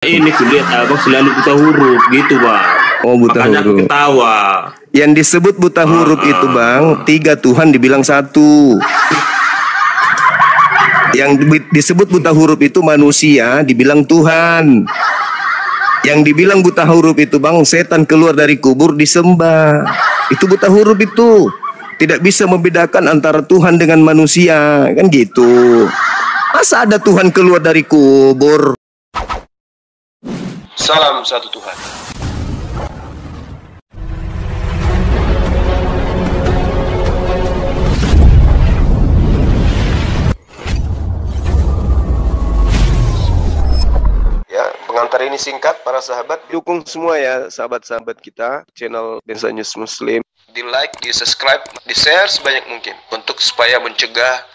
Ini kulihat abang selalu buta huruf gitu bang. Oh, buta Makanya aku huruf. ketawa. Yang disebut buta huruf itu bang, 3 Tuhan dibilang 1. Yang disebut buta huruf itu manusia dibilang Tuhan. Yang dibilang buta huruf itu bang, setan keluar dari kubur disembah. Itu buta huruf itu. Tidak bisa membedakan antara Tuhan dengan manusia, kan gitu. Masa ada Tuhan keluar dari kubur? Salam satu Tuhan. Ya, pengantar ini singkat para sahabat. Dukung semua ya sahabat-sahabat kita channel Densa News Muslim. Di like, di subscribe, di share sebanyak mungkin untuk supaya mencegah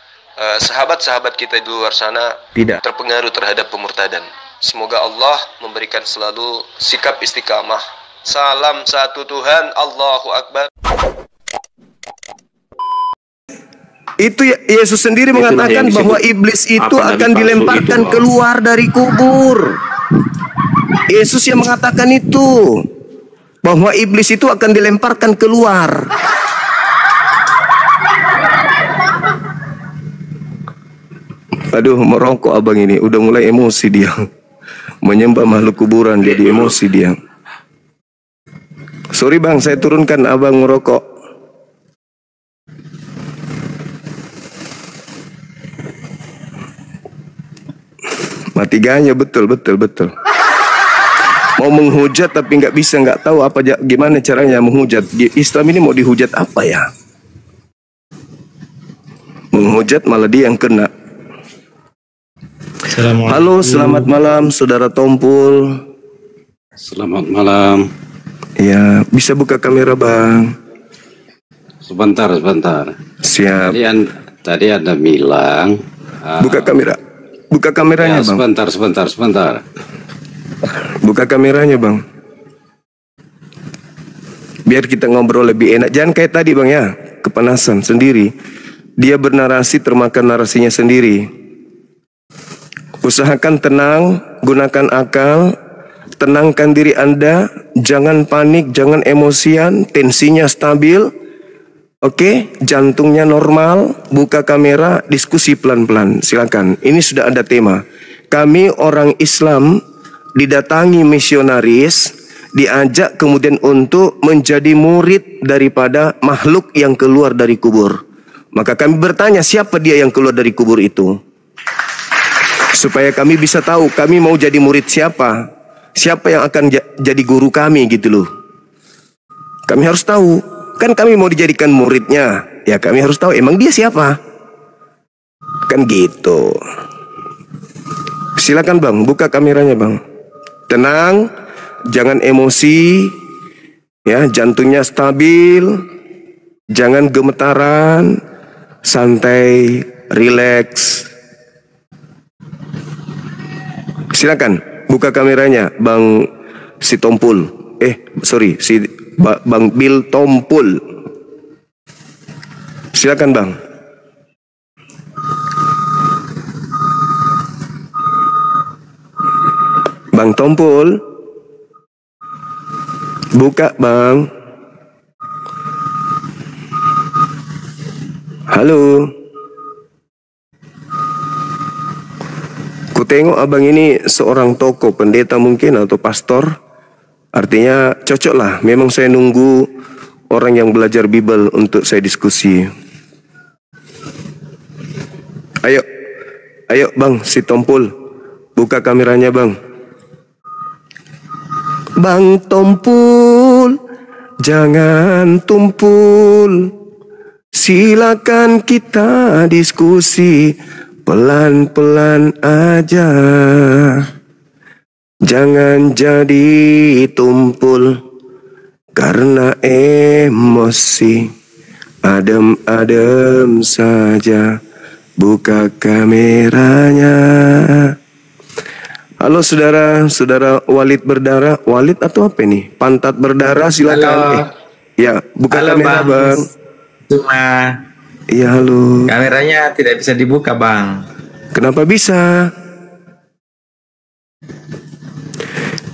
sahabat-sahabat kita di luar sana Tidak terpengaruh terhadap pemurtadan. Semoga Allah memberikan selalu sikap istiqamah. Salam satu Tuhan, Allahu Akbar. Itu Yesus sendiri mengatakan bahwa iblis itu akan dilemparkan keluar dari kubur. Yesus yang mengatakan itu, bahwa iblis itu akan dilemparkan keluar. Aduh, merokok abang ini udah mulai emosi dia. Menyembah makhluk kuburan jadi emosi dia. Sorry bang, saya turunkan abang merokok. Mati ganya, betul. Mau menghujat tapi nggak bisa, nggak tahu apa gimana caranya menghujat. Islam ini mau dihujat apa ya? Menghujat malah dia yang kena. Halo, selamat malam saudara Tompul. Selamat malam. Ya, bisa buka kamera bang? Sebentar. Siap. Tadi Anda bilang Buka kamera. Buka kameranya ya, bang. Sebentar. Buka kameranya bang. Biar kita ngobrol lebih enak. Jangan kayak tadi bang ya, kepanasan sendiri. Dia bernarasi termakan narasinya sendiri. Usahakan tenang, gunakan akal, tenangkan diri Anda, jangan panik, jangan emosian, tensinya stabil. Oke, jantungnya normal, buka kamera, diskusi pelan-pelan. Silakan. Ini sudah ada tema. Kami orang Islam didatangi misionaris, diajak kemudian untuk menjadi murid daripada makhluk yang keluar dari kubur. Maka kami bertanya, siapa dia yang keluar dari kubur itu? Supaya kami bisa tahu kami mau jadi murid siapa. Siapa yang akan jadi guru kami gitu loh. Kami harus tahu. Kan kami mau dijadikan muridnya. Ya kami harus tahu emang dia siapa. Kan gitu. Silakan bang, buka kameranya bang. Tenang, jangan emosi. Ya, jantungnya stabil. Jangan gemetaran. Santai, rileks. Silakan buka kameranya Bang si Tompul. Bang Bil Tompul. Silakan Bang. Bang Tompul. Buka Bang. Halo. Ku tengok abang ini seorang tokoh, pendeta mungkin atau pastor. Artinya cocok lah. Memang saya nunggu orang yang belajar Bible untuk saya diskusi. Ayo bang si Tompul, buka kameranya bang. Bang Tompul, jangan tumpul. Silakan kita diskusi. Pelan-pelan aja. Jangan jadi tumpul karena emosi. Adem-adem saja. Buka kameranya. Halo saudara Walid berdarah. Walid atau apa ini? Pantat berdarah, silakan. Ya, buka kamera bang. Cuma Iya halo. kameranya tidak bisa dibuka bang. Kenapa bisa?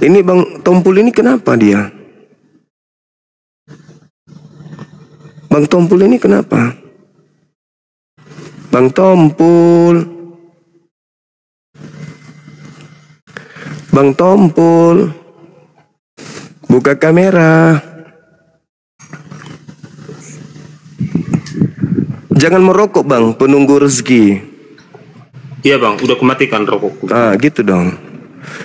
Ini Bang Tompul ini kenapa dia? Bang Tompul ini kenapa? Bang Tompul. Bang Tompul. Buka kamera. Jangan merokok Bang, penunggu rezeki. Iya Bang, udah kematikan rokokku. Ah, gitu dong.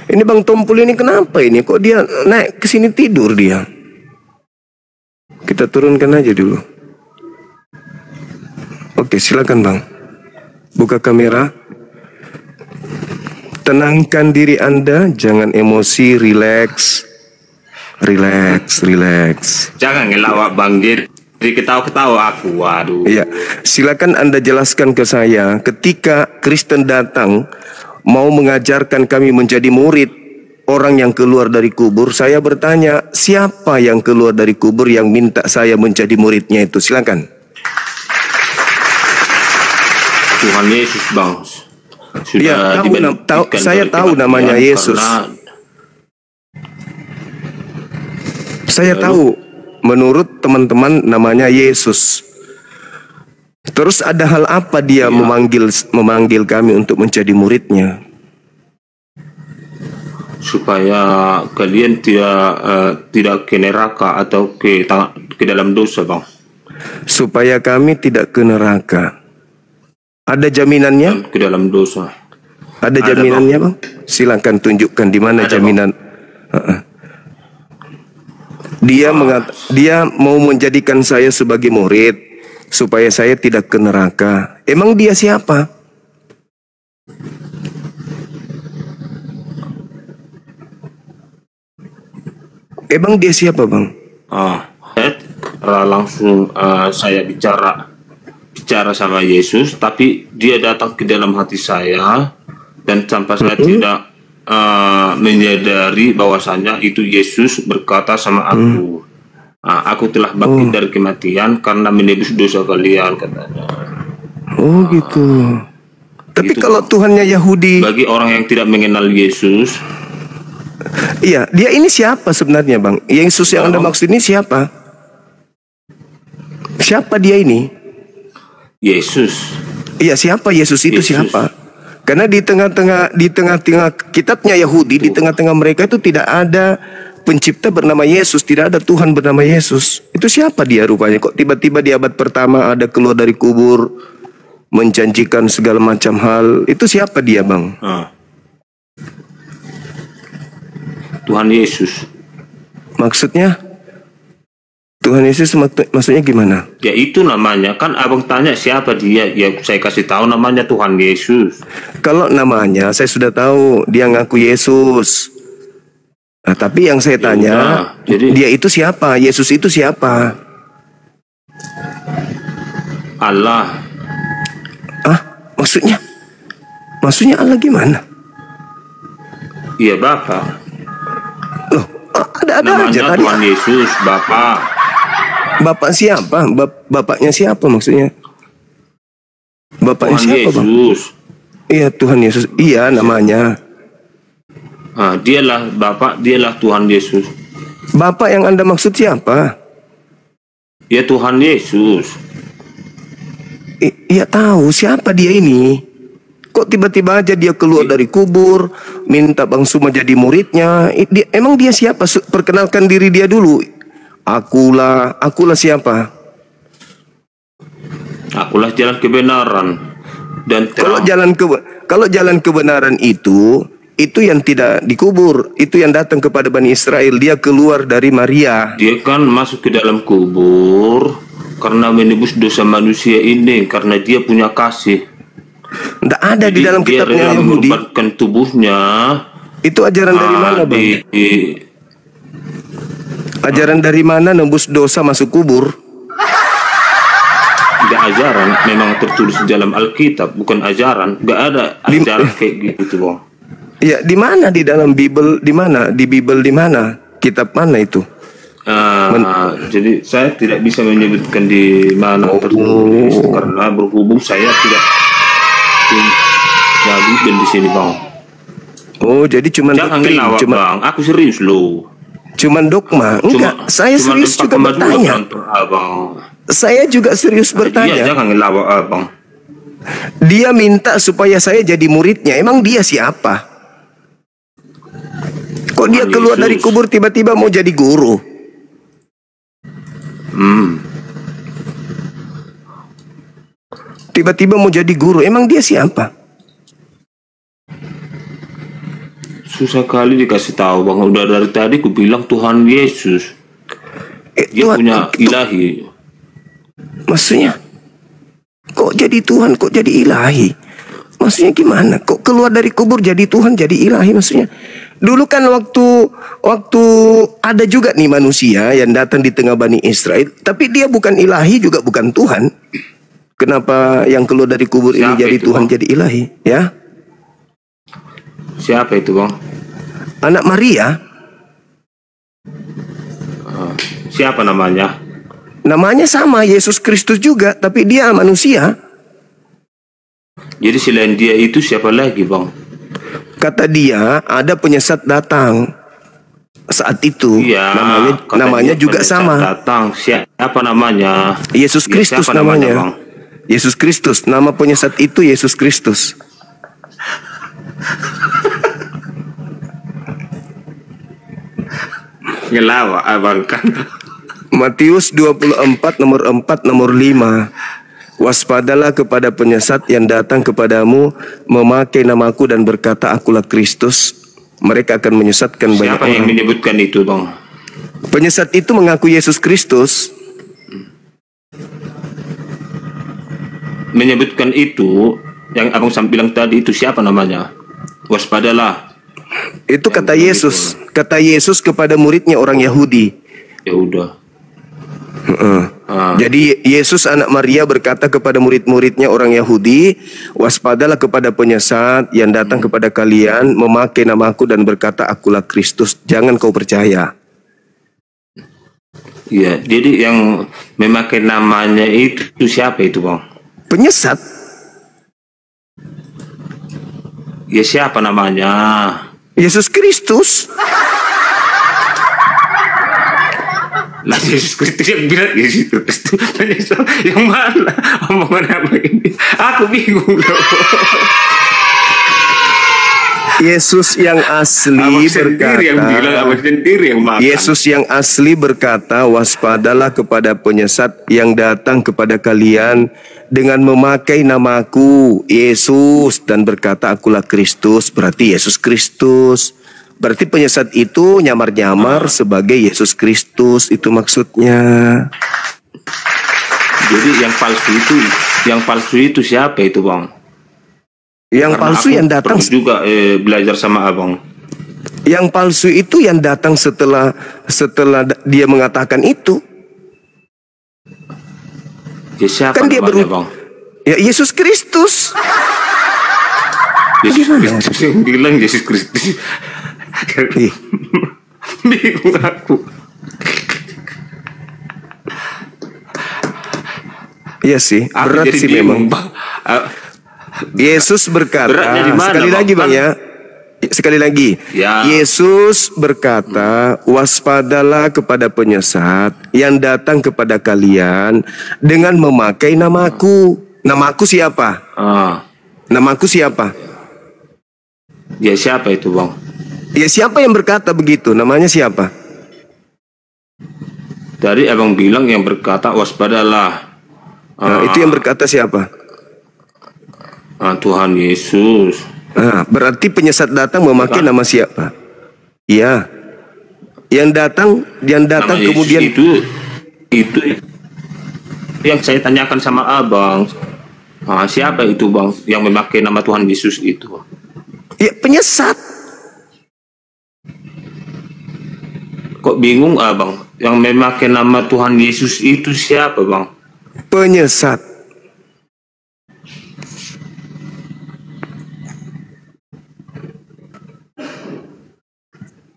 Ini Bang Tompul ini kenapa ini? Kok dia naik ke sini tidur dia? Kita turunkan aja dulu. Oke, silakan Bang. Buka kamera. Tenangkan diri Anda, jangan emosi, relax. Relax, relax. Jangan ngelawak Bang Gir. Ketawa-ketawa aku, waduh. Iya, silakan Anda jelaskan ke saya ketika Kristen datang mau mengajarkan kami menjadi murid orang yang keluar dari kubur. Saya bertanya, siapa yang keluar dari kubur yang minta saya menjadi muridnya itu? Silakan. Tuhan Yesus Bang. Iya, saya tahu namanya Yesus. Saya tahu. Menurut teman-teman namanya Yesus. Terus ada hal apa dia memanggil kami untuk menjadi muridnya? Supaya kalian tidak ke neraka atau ke dalam dosa Bang. Supaya kami tidak ke neraka. Ada jaminannya? Ke dalam dosa. Ada jaminannya Bang? Silakan tunjukkan di mana jaminan. Dia mau menjadikan saya sebagai murid supaya saya tidak ke neraka. Emang dia siapa? Emang dia siapa Bang? Langsung saya bicara sama Yesus, tapi dia datang ke dalam hati saya dan sampai saya tidak menyadari bahwasanya itu Yesus berkata sama aku, aku telah bangkit dari kematian karena menebus dosa kalian, katanya. Oh gitu. Tapi itu, kalau Tuhannya Yahudi, bagi orang yang tidak mengenal Yesus, iya, dia ini siapa sebenarnya Bang? Yesus yang Anda maksud ini siapa? Siapa dia ini? Yesus. Iya, siapa Yesus itu? Yesus. Siapa? Karena di tengah-tengah kitabnya Yahudi, di tengah-tengah mereka itu tidak ada pencipta bernama Yesus, tidak ada Tuhan bernama Yesus. Itu siapa dia rupanya? Kok tiba-tiba di abad pertama ada keluar dari kubur, menjanjikan segala macam hal. Itu siapa dia Bang? Tuhan Yesus. Maksudnya? Tuhan Yesus maksudnya gimana? Ya itu namanya, kan abang tanya siapa dia, ya saya kasih tahu namanya Tuhan Yesus. Kalau namanya saya sudah tahu, dia ngaku Yesus. Nah, tapi yang saya tanya, jadi dia itu siapa? Yesus itu siapa? Allah. Maksudnya? Maksudnya Allah gimana? Iya Bapa. Loh, ada namanya aja tadi. Tuhan Yesus, Bapa. Bapak siapa? Bapaknya siapa maksudnya? Bapaknya Tuhan siapa Bang? Yesus. Iya, Tuhan Yesus. Iya namanya. Dialah Bapak, dialah Tuhan Yesus. Bapak yang Anda maksud siapa? Ya Tuhan Yesus. Iya tahu siapa dia ini. Kok tiba-tiba aja dia keluar dari kubur, minta Bang Suma jadi muridnya. Emang dia siapa? Perkenalkan diri dia dulu. Akulah siapa? Akulah jalan kebenaran dan terang. Kalau jalan kebenaran itu yang tidak dikubur, itu yang datang kepada Bani Israel. Dia keluar dari Maria. Dia kan masuk ke dalam kubur karena menebus dosa manusia ini, karena dia punya kasih. Tidak ada di dalam kitabnya Yahudi. Mengorbankan tubuhnya. Itu ajaran dari mana Bang? Ajaran dari mana nembus dosa masuk kubur? Gak ajaran, memang tertulis di dalam Alkitab, bukan ajaran. Gak ada ajaran kayak gitu Bang. Ya, di mana di dalam Bible? Di mana? Di Bible di mana? Kitab mana itu? Jadi saya tidak bisa menyebutkan di mana tertulis karena berhubung saya tidak Bible di sini Bang. Oh, jadi cuman Jangan doktrin, ngelawak bang, aku serius loh. cuman dogma. Enggak, saya cuma serius juga 4,2 bertanya. penonton abang. Saya juga serius Iya, bertanya. jangan ngelawak abang. Dia minta supaya saya jadi muridnya. Emang dia siapa? Kok dia Tuhan keluar Yesus. dari kubur tiba-tiba mau jadi guru? Tiba-tiba mau jadi guru. Emang dia siapa? Susah kali dikasih tahu bang. Udah dari tadi ku bilang Tuhan Yesus. Dia Tuhan, punya ilahi. maksudnya kok jadi Tuhan, kok jadi ilahi? Maksudnya gimana? Kok keluar dari kubur jadi Tuhan, jadi ilahi? Maksudnya dulu kan waktu ada juga nih manusia yang datang di tengah Bani Israel, tapi dia bukan ilahi juga bukan Tuhan. Kenapa yang keluar dari kubur ini Siapa jadi itu, Tuhan, Bang? jadi ilahi? Ya, Siapa itu bang? anak Maria. Siapa namanya? Namanya sama, Yesus Kristus juga, tapi dia manusia. Jadi selain dia itu siapa lagi bang? Kata dia, ada penyesat datang saat itu. Iya. kata namanya dia juga penyesat sama. Datang. Siapa namanya? Yesus Ya, Kristus siapa namanya. bang? Yesus Kristus, nama penyesat itu Yesus Kristus. Ngelawak abang kan? Matius 24 nomor 4 nomor 5. Waspadalah kepada penyesat yang datang kepadamu memakai namaku dan berkata akulah Kristus. Mereka akan menyesatkan banyak Siapa yang orang. menyebutkan itu bang? Penyesat itu mengaku Yesus Kristus. Menyebutkan itu yang abang bilang tadi itu siapa namanya? Waspadalah. Itu kata bilang Yesus. Kata Yesus kepada muridnya orang Yahudi. Ya udah. Jadi Yesus anak Maria berkata kepada murid-muridnya orang Yahudi, waspadalah kepada penyesat yang datang kepada kalian memakai namaku dan berkata akulah Kristus, jangan kau percaya. Iya, jadi yang memakai namanya itu siapa itu bang? Penyesat, Ya siapa namanya? Yesus Kristus. Lah Yesus Kristus yang bilang Yesus Kristus yang mana? Omongan apa ini? Aku bingung loh. Yesus yang asli Abang sendiri yang bilang, berkata, abang sendiri yang makan. Yesus yang asli berkata, waspadalah kepada penyesat yang datang kepada kalian dengan memakai namaku, Yesus, dan berkata akulah Kristus. Berarti Yesus Kristus. Berarti penyesat itu nyamar-nyamar sebagai Yesus Kristus, itu maksudnya. Jadi yang palsu itu siapa itu bang? Yang Karena palsu aku yang datang, pernah juga belajar sama abang. yang palsu itu yang datang setelah dia mengatakan itu. Ya siapa Kan dia namanya bang? Ya Yesus Kristus. Yesus Gimana? Kristus yang bilang Yesus Kristus. Ih, Bingung aku. iya sih, Aku berat jadi sih bingung, memang. Bang. Yesus berkata, Beratnya di mana, sekali Bang? lagi bang ya, sekali lagi. Ya. Yesus berkata, waspadalah kepada penyesat yang datang kepada kalian dengan memakai namaku. Namaku siapa? Namaku siapa? Ya siapa itu bang? Ya siapa yang berkata begitu? Namanya siapa? Tadi abang bilang yang berkata waspadalah. Nah, itu yang berkata siapa? Tuhan Yesus. Nah, berarti penyesat datang memakai nama siapa? Iya. Yang datang Nama Yesus kemudian itu yang saya tanyakan sama abang. Siapa itu bang yang memakai nama Tuhan Yesus itu? ya penyesat. Kok bingung abang? Yang memakai nama Tuhan Yesus itu siapa bang? Penyesat.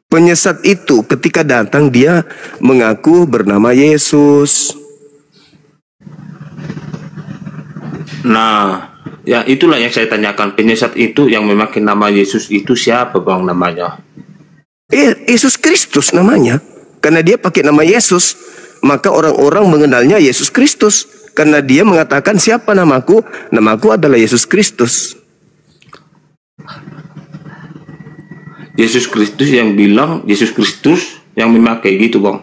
Penyesat itu ketika datang dia mengaku bernama Yesus. Nah, Ya, itulah yang saya tanyakan. Penyesat itu yang memakai nama Yesus itu siapa bang namanya? Yesus Kristus namanya. Karena dia pakai nama Yesus, maka orang-orang mengenalnya Yesus Kristus. Karena dia mengatakan, siapa namaku? Namaku adalah Yesus Kristus. Yesus Kristus yang bilang, Yesus Kristus yang memakai gitu bang.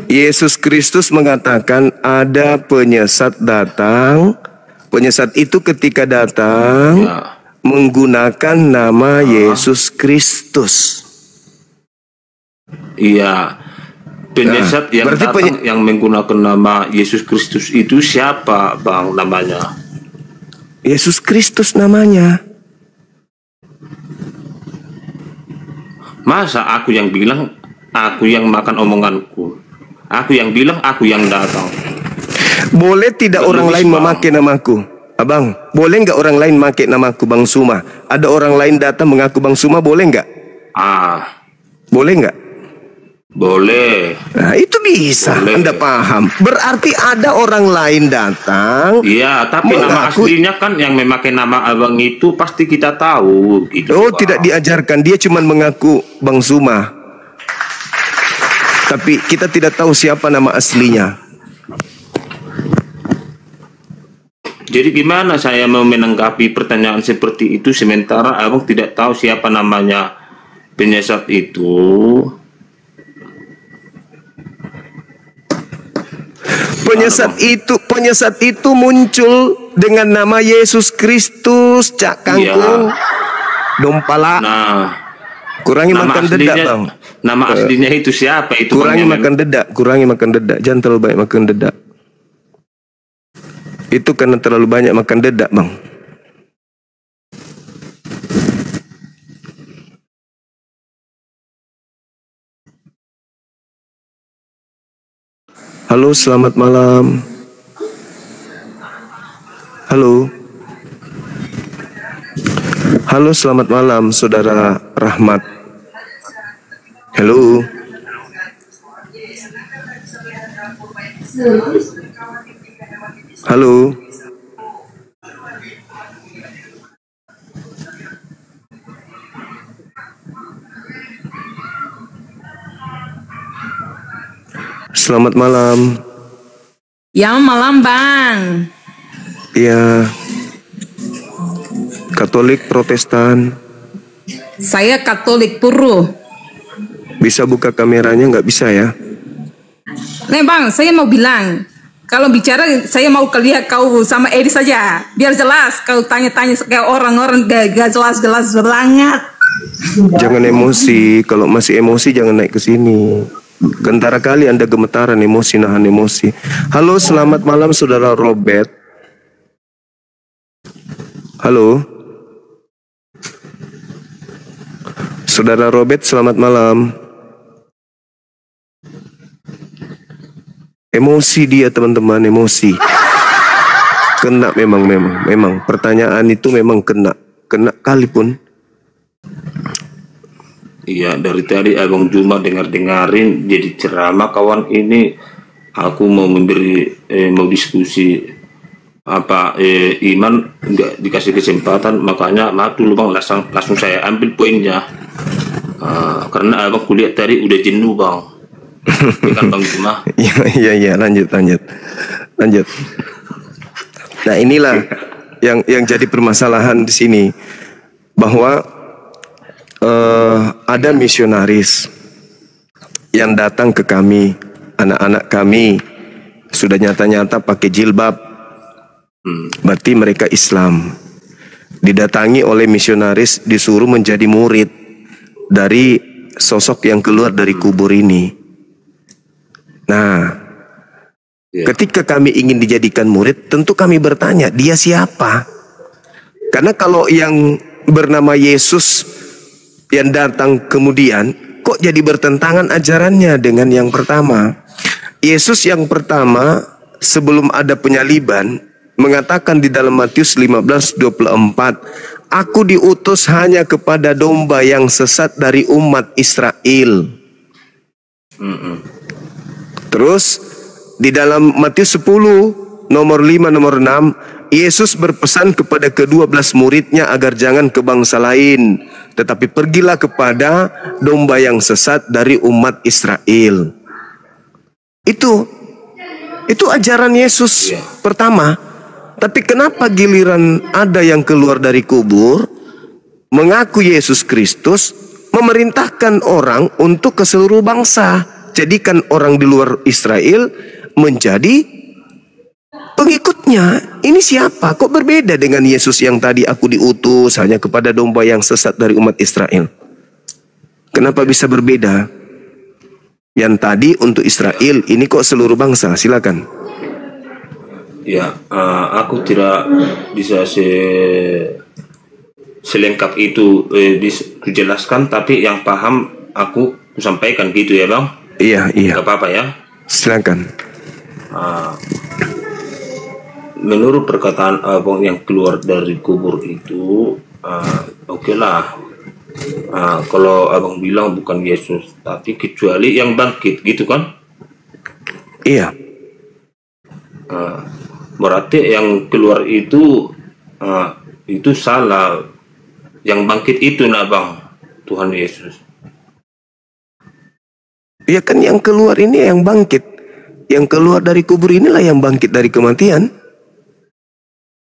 Yesus Kristus mengatakan ada penyesat datang. Penyesat itu ketika datang menggunakan nama Yesus Kristus. Iya. Penyesat yang datang yang menggunakan nama Yesus Kristus itu siapa bang namanya? Yesus Kristus namanya. Masa aku yang bilang, aku yang makan omonganku? Aku yang bilang, aku yang datang. Boleh tidak orang lain memakai namaku? Abang, boleh nggak orang lain memakai namaku Bang Suma? Ada orang lain datang mengaku Bang Suma, boleh nggak? Boleh nggak? Boleh. Nah, itu bisa. Boleh. Anda paham? Berarti ada orang lain datang. Iya, tapi nama aslinya kan yang memakai nama abang itu pasti kita tahu. Gitu, oh, bang. Tidak diajarkan. Dia cuma mengaku Bang Suma. Tapi kita tidak tahu siapa nama aslinya. Jadi gimana saya mau menanggapi pertanyaan seperti itu sementara abang tidak tahu siapa namanya penyesat itu? Penyesat itu muncul dengan nama Yesus Kristus, Cak Kangkung. Dompala. Nah, kurangi makan dedak, Bang. Nama aslinya itu siapa itu? Kurangi makan dedak, jangan terlalu banyak makan dedak. Itu karena terlalu banyak makan dedak, Bang. Halo, selamat malam. Halo. Halo, selamat malam, Saudara Rahmat. Halo. Halo. Selamat malam. Ya, malam Bang. Iya. Katolik, Protestan. Saya Katolik Puru. Bisa buka kameranya nggak bisa ya? Nih Bang, saya mau bilang, kalau bicara saya mau lihat kau sama Edi saja, biar jelas. Kau tanya-tanya kayak orang-orang gak jelas-jelas banget. Jangan emosi. Kalau masih emosi jangan naik ke sini. Kentara kali Anda gemetaran emosi, nahan emosi. Halo, selamat malam Saudara Robert. Halo. Saudara Robert, selamat malam. Emosi dia teman-teman, emosi. Kena memang. Pertanyaan itu memang kena kali pun. Iya, dari tadi Abang Juma dengarin jadi ceramah kawan ini. Aku mau mau diskusi apa iman, nggak dikasih kesempatan, makanya maaf dulu Bang, langsung saya ambil poinnya. Karena Abang kuliah tadi udah jenuh Bang. Kan Bang Juma? Iya, lanjut. Nah, inilah yang jadi permasalahan di sini, bahwa ada misionaris yang datang ke kami, anak-anak kami sudah nyata-nyata pakai jilbab, berarti mereka Islam. Didatangi oleh misionaris, disuruh menjadi murid dari sosok yang keluar dari kubur ini. Nah, ketika kami ingin dijadikan murid, tentu kami bertanya, dia siapa? Karena kalau yang bernama Yesus yang datang kemudian, kok jadi bertentangan ajarannya dengan yang pertama? Yesus yang pertama sebelum ada penyaliban mengatakan di dalam Matius 15:24, aku diutus hanya kepada domba yang sesat dari umat Israel. Terus di dalam Matius 10 nomor 5 nomor 6, Yesus berpesan kepada ke-12 muridnya agar jangan ke bangsa lain, tetapi pergilah kepada domba yang sesat dari umat Israel. Itu ajaran Yesus pertama. Tapi kenapa giliran ada yang keluar dari kubur, mengaku Yesus Kristus, memerintahkan orang untuk ke seluruh bangsa, jadikan orang di luar Israel menjadi pengikutnya. Ini siapa? Kok berbeda dengan Yesus yang tadi aku diutus hanya kepada domba yang sesat dari umat Israel? Kenapa bisa berbeda? Yang tadi untuk Israel, ini kok seluruh bangsa? Silakan. Ya, aku tidak bisa selengkap itu dijelaskan, tapi yang paham aku sampaikan gitu ya Bang. Iya. Gak apa-apa ya. Silakan. Menurut perkataan Abang yang keluar dari kubur itu, oke lah. Kalau Abang bilang bukan Yesus, tapi kecuali yang bangkit gitu kan? Iya. Berarti yang keluar itu salah. Yang bangkit itu Bang, Tuhan Yesus. Ya kan yang keluar ini yang bangkit. Yang keluar dari kubur inilah yang bangkit dari kematian.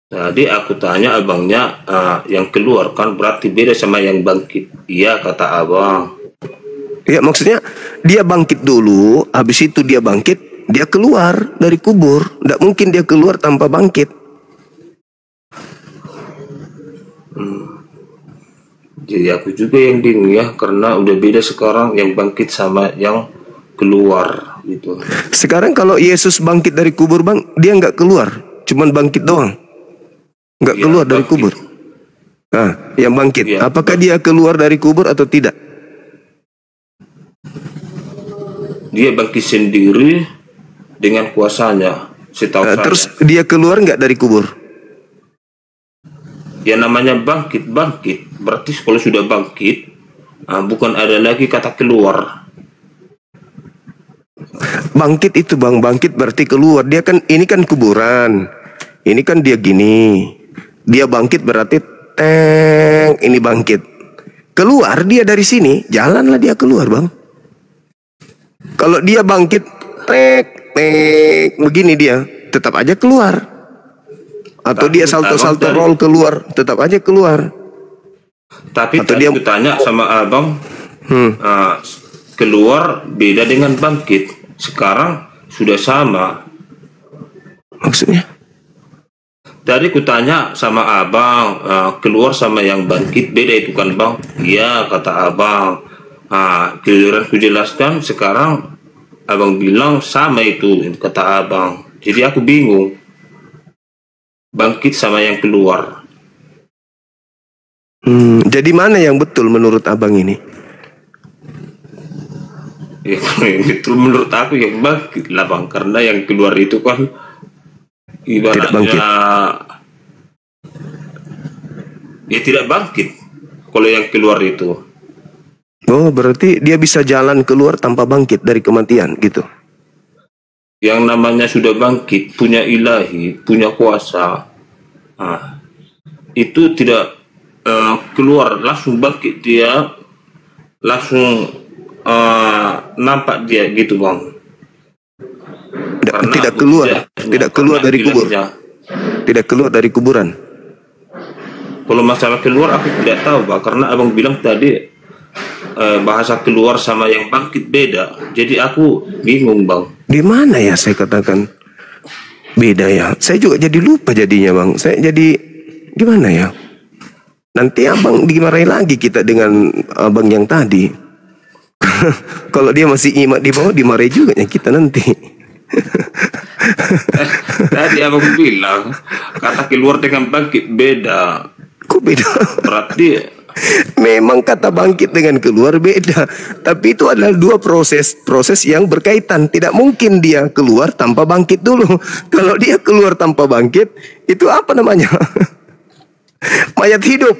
Tadi aku tanya abangnya, yang keluar kan berarti beda sama yang bangkit. Iya kata abang. Ya maksudnya dia bangkit dulu, habis itu dia bangkit, dia keluar dari kubur. Tidak mungkin dia keluar tanpa bangkit. Jadi aku juga yang bingung ya, karena udah beda sekarang yang bangkit sama yang keluar gitu. Sekarang kalau Yesus bangkit dari kubur Bang, dia nggak keluar, cuman bangkit doang, nggak keluar dari kubur. Nah, yang bangkit, apakah dia keluar dari kubur atau tidak? Dia bangkit sendiri dengan kuasanya. Terus dia keluar nggak dari kubur? Ya namanya bangkit, berarti kalau sudah bangkit, bukan ada lagi kata keluar. Bangkit itu Bang, bangkit berarti keluar. Dia kan, ini kan kuburan, ini kan dia gini, dia bangkit berarti teng, ini bangkit. Keluar dia dari sini, jalanlah dia keluar Bang. Kalau dia bangkit tek begini, dia tetap aja keluar. Atau dia salto-salto roll keluar, tetap aja keluar. Tapi tadi dia tanya sama abang, keluar beda dengan bangkit. Sekarang sudah sama. Maksudnya? Tadi kutanya sama abang, keluar sama yang bangkit beda itu kan Bang? Iya kata abang. Giliran kujelaskan, sekarang abang bilang sama itu kata abang. Jadi aku bingung. Bangkit sama yang keluar. Jadi mana yang betul menurut abang ini? Ya, itu menurut aku yang bangkit lah Bang, karena yang keluar itu kan ibaratnya ya tidak bangkit kalau yang keluar itu. Oh, berarti dia bisa jalan keluar tanpa bangkit dari kematian gitu. Yang namanya sudah bangkit, punya ilahi, punya kuasa, itu tidak keluar langsung bangkit, dia langsung nampak dia gitu Bang. Tidak keluar dari kubur. Tidak keluar dari kuburan. Kalau masalah keluar aku tidak tahu Bang, karena abang bilang tadi bahasa keluar sama yang bangkit beda. Jadi aku bingung Bang. Di mana ya saya katakan beda ya? Saya juga jadi lupa jadinya Bang. Saya jadi gimana ya? Nanti abang dimarahin lagi kita dengan abang yang tadi. Kalau dia masih imat di bawah, dimarahin juga ya kita nanti. Tadi abang bilang kata keluar dengan bangkit beda. Kok beda? Berarti memang kata bangkit dengan keluar beda. Tapi itu adalah dua proses yang berkaitan. Tidak mungkin dia keluar tanpa bangkit dulu. Kalau dia keluar tanpa bangkit, itu apa namanya? Mayat hidup.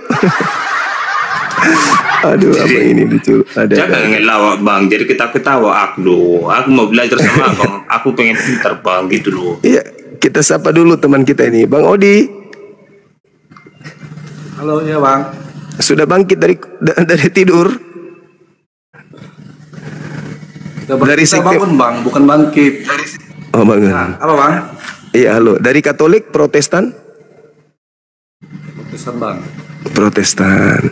Aduh, apa ini lucu. Jangan ngelawak Bang, jadi kita ketawa aku mau belajar sama Abang. Aku pengen pintar Bang gitu loh. Iya, Kita sapa dulu teman kita ini, Bang Odi. Halo, ya Bang. Sudah bangkit dari tidur? Dari Kita bangun Bang, bukan bangkit. Oh bangun. Nah, apa Bang? Iya halo. Dari Katolik, Protestan? Protestan Bang. Protestan.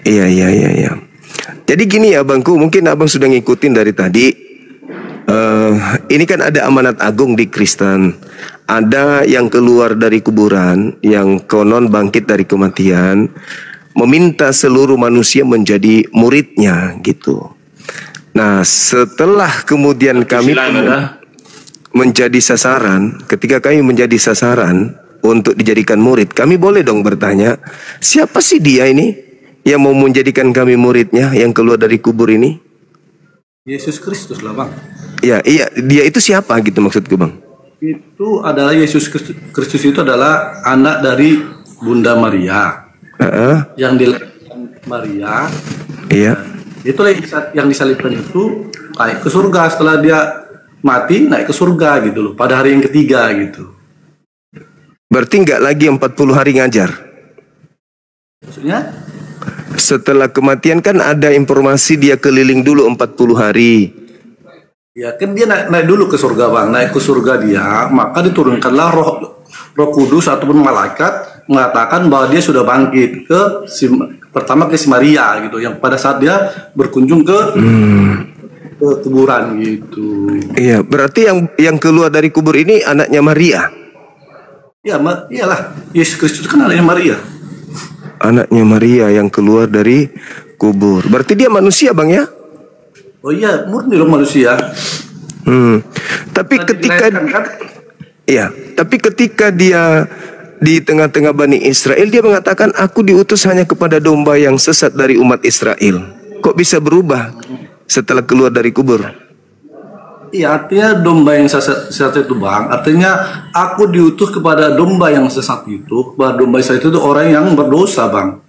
Iya. Jadi gini ya Bangku, mungkin abang sudah ngikutin dari tadi. Ini kan ada amanat agung di Kristen. Ada yang keluar dari kuburan, yang konon bangkit dari kematian, meminta seluruh manusia menjadi muridnya gitu. Nah, setelah kemudian kami menjadi sasaran, ketika kami menjadi sasaran untuk dijadikan murid, kami boleh dong bertanya, siapa sih dia ini yang mau menjadikan kami muridnya, yang keluar dari kubur ini? Yesus Kristus lah Bang. Ya, iya, dia itu siapa gitu maksudku Bang? Itu adalah Yesus Kristus itu adalah anak dari Bunda Maria. Yang dilahirkan Maria. Iya. Itulah yang disalibkan itu naik ke surga, setelah dia mati naik ke surga gitu loh, pada hari yang ketiga gitu. Berarti nggak lagi 40 hari ngajar? Maksudnya? Setelah kematian kan ada informasi dia keliling dulu 40 hari. Ya kan dia naik dulu ke surga Bang, naik ke surga dia, maka diturunkanlah Roh Kudus ataupun malaikat mengatakan bahwa dia sudah bangkit pertama ke si Maria gitu, yang pada saat dia berkunjung ke kuburan gitu. Iya, berarti yang keluar dari kubur ini anaknya Maria. Ya, iyalah, Yesus Kristus kan anaknya Maria. Anaknya Maria yang keluar dari kubur. Berarti dia manusia Bang ya? Oh iya, murni loh manusia. Tapi ketika dia di tengah-tengah Bani Israel, dia mengatakan, aku diutus hanya kepada domba yang sesat dari umat Israel. Kok bisa berubah setelah keluar dari kubur? Iya, artinya domba yang sesat itu Bang, artinya aku diutus kepada domba yang sesat itu, kepada domba sesat itu orang yang berdosa Bang.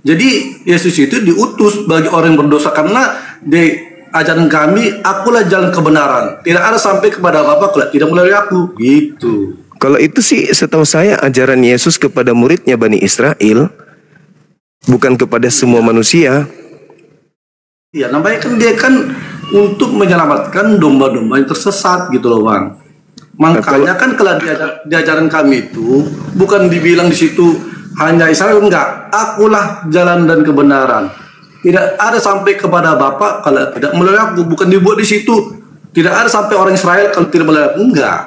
Jadi Yesus itu diutus bagi orang yang berdosa, karena di ajaran kami, akulah jalan kebenaran. Tidak ada sampai kepada Bapa kalau tidak melalui aku. Gitu. Kalau itu sih setahu saya ajaran Yesus kepada muridnya Bani Israel, bukan kepada semua manusia. Iya, namanya kan dia kan untuk menyelamatkan domba-domba yang tersesat gitu loh Bang. Makanya kan kalau di ajaran kami itu bukan dibilang di situ hanya Israel, enggak. Akulah jalan dan kebenaran. Tidak ada sampai kepada Bapa kalau tidak melalui aku. Bukan dibuat di situ. Tidak ada sampai orang Israel kalau tidak melalui aku. Enggak.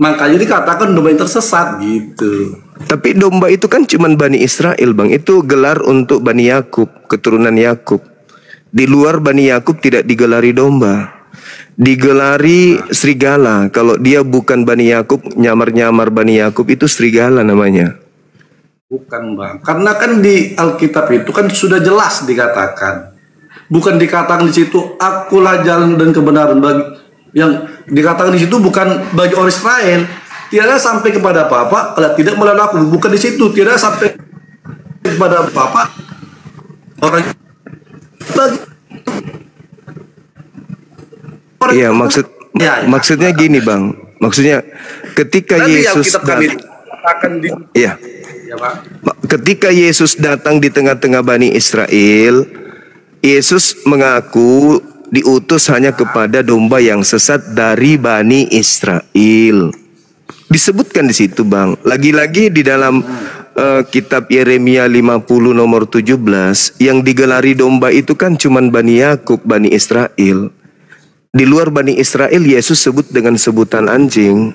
Makanya dikatakan domba yang tersesat gitu. Tapi domba itu kan cuma Bani Israel Bang. Itu gelar untuk Bani Yakub, keturunan Yakub. Di luar Bani Yakub tidak digelari domba, digelari serigala. Kalau dia bukan Bani Yakub, nyamar-nyamar Bani Yakub, itu serigala namanya. Bukan Bang, karena kan di Alkitab itu kan sudah jelas dikatakan. Bukan dikatakan di situ akulah jalan dan kebenaran, bagi yang dikatakan di situ bukan bagi orang Israel. Tidak sampai kepada Bapa kalau tidak melalui aku. Bukan di situ, tidak sampai kepada Bapa orang. Iya, maksudnya gini Bang. Maksudnya ketika Yesus ketika Yesus datang di tengah-tengah Bani Israel, Yesus mengaku diutus hanya kepada domba yang sesat dari Bani Israel. Disebutkan di situ Bang. Lagi-lagi di dalam kitab Yeremia 50 nomor 17, yang digelari domba itu kan cuman Bani Yakub, Bani Israel. Di luar Bani Israel Yesus sebut dengan sebutan anjing.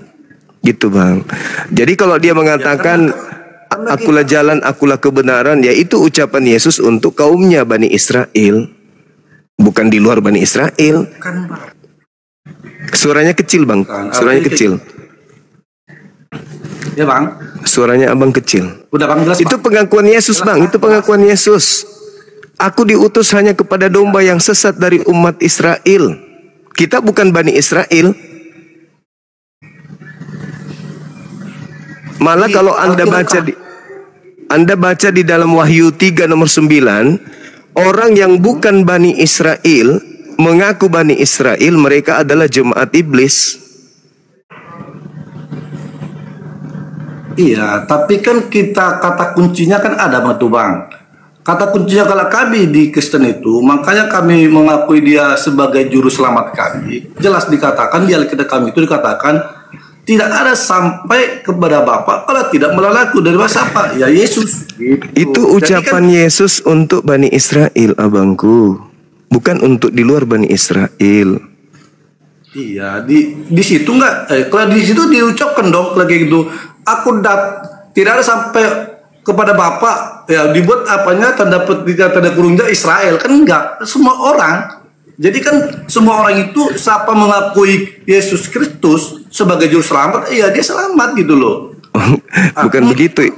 Gitu Bang. Jadi kalau dia mengatakan akulah jalan, akulah kebenaran, ya itu ucapan Yesus untuk kaumnya Bani Israel, bukan di luar Bani Israel. Suaranya kecil Bang, suaranya kecil. Ya Bang. Suaranya abang kecil. Udah Bang jelas. Itu pengakuan Yesus Bang, itu pengakuan Yesus. Aku diutus hanya kepada domba yang sesat dari umat Israel. Kita bukan Bani Israel. Malah kalau Anda baca di dalam Wahyu 3 nomor 9, orang yang bukan Bani Israel mengaku Bani Israel, mereka adalah jemaat iblis. Iya, tapi kan kita kata kuncinya kan ada Bang tuh Bang. Kata kuncinya kalau kami di Kristen itu, makanya kami mengakui dia sebagai juru selamat kami. Jelas dikatakan di Alkitab kami itu dikatakan tidak ada sampai kepada Bapa kalau tidak melalui aku. Dari siapa? Ya Yesus. Gitu. Itu ucapan Yesus untuk Bani Israel, abangku. Bukan untuk di luar Bani Israel. Iya, di situ enggak. Kalau di situ diucapkan dong lagi gitu. Tidak ada sampai kepada Bapa, ya dibuat apanya tanda kurungnya Israel, kan enggak, semua orang. Jadi kan semua orang itu siapa mengakui Yesus Kristus sebagai juru selamat, ya dia selamat gitu loh. Bukan begitu.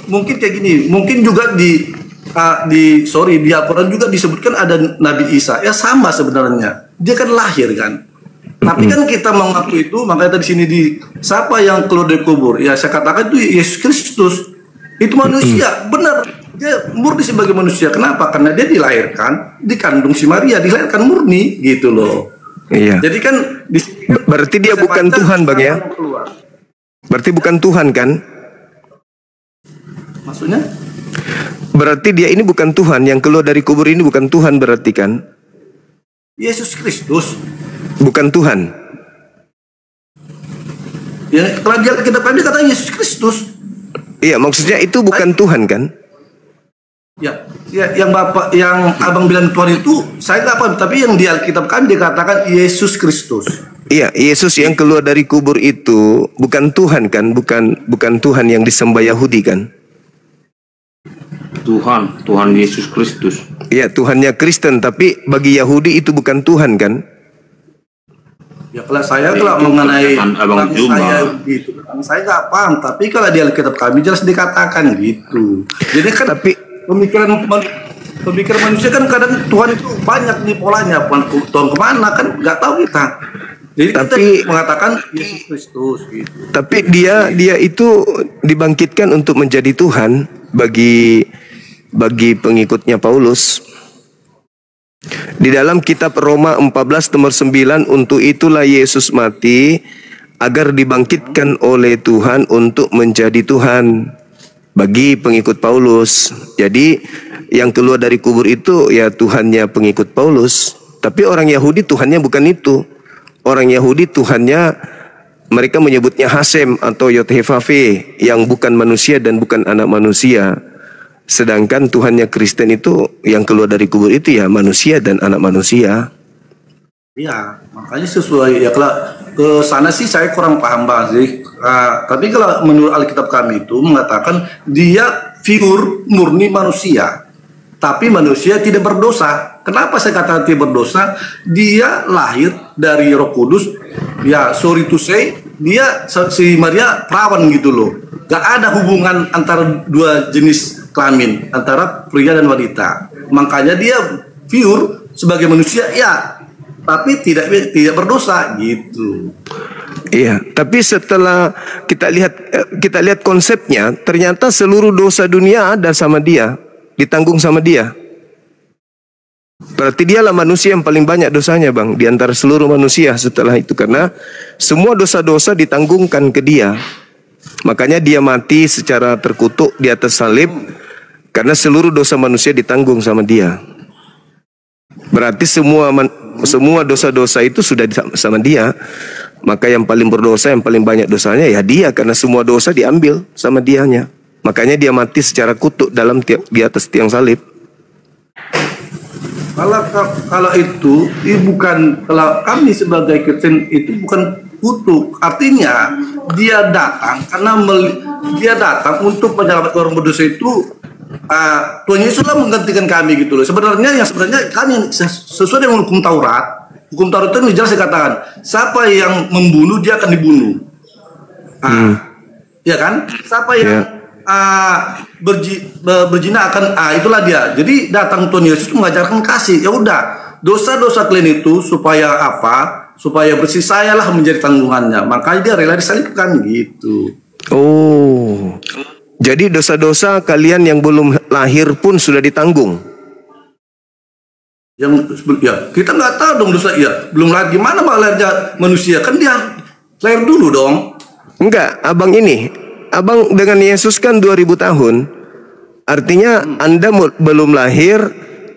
Mungkin kayak gini, mungkin juga di Al-Quran juga disebutkan ada Nabi Isa, ya sama sebenarnya, dia kan lahir kan. Tapi kan kita mengaku itu, makanya di sini siapa yang keluar dari kubur? Ya saya katakan itu Yesus Kristus. Itu manusia, benar. Dia murni sebagai manusia. Kenapa? Karena dia dilahirkan, dikandung si Maria, dilahirkan murni gitu loh. Iya. Jadi kan di sini kan berarti dia bukan Tuhan, Bang ya? Berarti bukan Tuhan kan? Maksudnya? Berarti dia ini bukan Tuhan, yang keluar dari kubur ini bukan Tuhan berarti kan? Yesus Kristus. Bukan Tuhan. Ya, kalau dia kita katanya Yesus Kristus. Iya, maksudnya itu bukan Tuhan kan? Ya, yang abang bilang Tuhan itu saya nggak paham. Tapi yang di Alkitab kami dikatakan Yesus Kristus. Iya, Yesus yang keluar dari kubur itu bukan Tuhan kan? Bukan Tuhan yang disembah Yahudi kan? Tuhan Yesus Kristus. Iya, Tuhannya Kristen, tapi bagi Yahudi itu bukan Tuhan kan? Ya kalau mengenai Abang saya gitu, saya nggak paham. Tapi kalau di Alkitab kami jelas dikatakan gitu. Jadi kan pemikiran manusia kan kadang Tuhan itu banyak nih polanya. Tuhan kemana kan nggak tahu kita. Jadi kita mengatakan Yesus Kristus gitu. Tapi dia itu dibangkitkan untuk menjadi Tuhan bagi pengikutnya Paulus. Di dalam kitab Roma 14 nomor 9, untuk itulah Yesus mati agar dibangkitkan oleh Tuhan untuk menjadi Tuhan bagi pengikut Paulus. Jadi yang keluar dari kubur itu ya Tuhannya pengikut Paulus. Tapi orang Yahudi Tuhannya bukan itu. Orang Yahudi Tuhannya mereka menyebutnya Hasem atau Yod-Heh-Vav-He, yang bukan manusia dan bukan anak manusia. Sedangkan Tuhannya Kristen itu yang keluar dari kubur itu ya manusia dan anak manusia. Iya, makanya sesuai ya kalau ke sana sih saya kurang paham banget sih. Tapi kalau menurut Alkitab kami itu mengatakan dia figur murni manusia, tapi manusia tidak berdosa. Kenapa saya katakan tidak berdosa? Dia lahir dari Roh Kudus. Ya, sorry to say, dia si Maria perawan gitu loh. Gak ada hubungan antara dua jenis kelamin, antara pria dan wanita. Makanya dia pure sebagai manusia ya, tapi tidak berdosa gitu. Iya, tapi setelah kita lihat konsepnya, ternyata seluruh dosa dunia ada sama dia, ditanggung sama dia. Berarti dialah manusia yang paling banyak dosanya, Bang, di antara seluruh manusia setelah itu, karena semua dosa-dosa ditanggungkan ke dia. Makanya dia mati secara terkutuk di atas salib, karena seluruh dosa manusia ditanggung sama dia. Berarti semua dosa-dosa itu sudah sama dia. Maka yang paling berdosa, yang paling banyak dosanya ya dia, karena semua dosa diambil sama dianya. Makanya dia mati secara kutuk di atas tiang salib. Kalau itu bukan, kalau kami sebagai Kristen itu bukan kutuk. Artinya dia datang karena dia datang untuk menyelamatkan orang berdosa itu. Tuhan Yesus lah menggantikan kami gitu loh. Sebenarnya kami sesuai dengan hukum Taurat. Hukum Taurat itu jelas dikatakan siapa yang membunuh dia akan dibunuh. Ya kan? Siapa yang berzina akan itulah dia. Jadi datang Tuhan Yesus mengajarkan kasih. Ya udah, dosa-dosa kalian itu supaya apa? Supaya bersih, sayalah menjadi tanggungannya. Makanya dia rela disalibkan gitu. Oh. Jadi dosa-dosa kalian yang belum lahir pun sudah ditanggung. Kita nggak tahu dong dosa belum lahir gimana lahirnya manusia, kan dia lahir dulu dong. Enggak, abang ini abang dengan Yesus kan 2000 tahun. Artinya Anda belum lahir,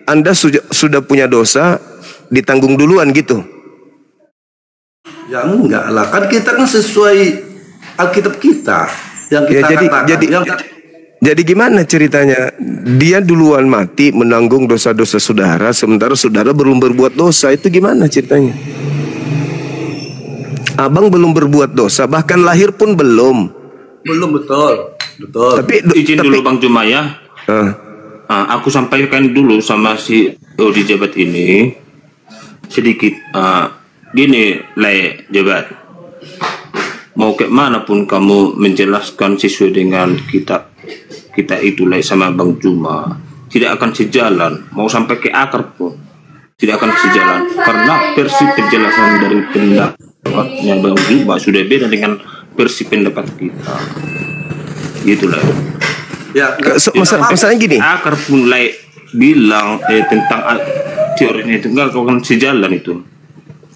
Anda sudah punya dosa, ditanggung duluan gitu. Ya enggak lah, kan kita kan sesuai Alkitab kita yang kita katakan. Jadi gimana ceritanya? Dia duluan mati menanggung dosa-dosa saudara, sementara saudara belum berbuat dosa. Itu gimana ceritanya? Abang belum berbuat dosa, bahkan lahir pun belum. Belum, betul. Tapi dulu Bang Juma ya. Aku sampaikan dulu sama si Odi Jabat ini sedikit. Gini, Le Jabat, mau ke mana pun kamu menjelaskan sesuai dengan kitab kita itu Le sama Bang Juma, tidak akan sejalan. Mau sampai ke akar pun tidak akan sejalan, karena versi penjelasan dari pendapatnya Bang Juma sudah beda dengan versi pendapat kita. Gitulah. Ya, masalahnya gini. Akar pun Le bilang tentang teorinya itu nggak akan sejalan itu.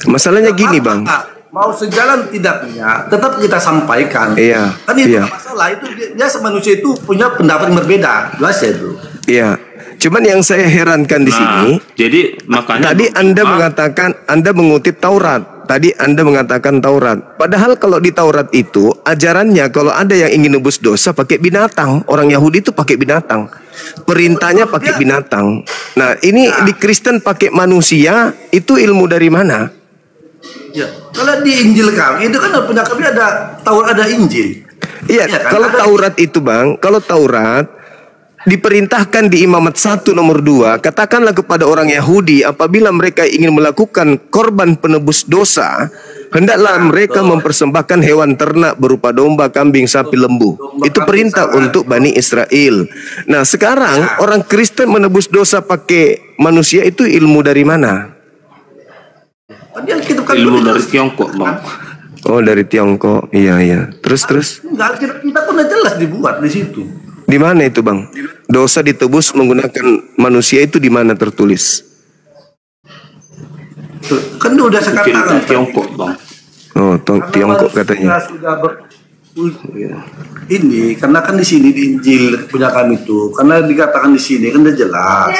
Masalahnya gini Bang, mau sejalan tidaknya tetap kita sampaikan. Iya. Kan itu masalah itu dia manusia itu punya pendapat yang berbeda, jelas ya itu. Iya. Cuman yang saya herankan di sini, jadi makanya tadi Anda mengatakan Anda mengutip Taurat. Tadi Anda mengatakan Taurat. Padahal kalau di Taurat itu ajarannya kalau ada yang ingin nebus dosa pakai binatang. Orang Yahudi itu pakai binatang. Perintahnya pakai binatang. Nah, ini di Kristen pakai manusia, itu ilmu dari mana? Ya, kalau di Injil kami itu kan punya kami ada Taurat, ada Injil. Iya, ya kan? Kalau Taurat itu Bang, kalau Taurat diperintahkan di Imamat 1 nomor 2, katakanlah kepada orang Yahudi apabila mereka ingin melakukan korban penebus dosa, hendaklah mereka mempersembahkan hewan ternak berupa domba, kambing, sapi, lembu. Itu perintah untuk Bani Israel. Nah, sekarang orang Kristen menebus dosa pakai manusia, itu ilmu dari mana? Ilmu dari Tiongkok Bang. Oh, dari Tiongkok. Iya. Terus. Enggak, kita pun jelas dibuat di situ. Di mana itu Bang? Dosa ditebus menggunakan manusia itu di mana tertulis? Kan udah sekarang Tiongkok Bang. Oh, Tiongkok katanya. Ini karena kan di sini di Injil punya kami itu, karena dikatakan di sini kan udah jelas.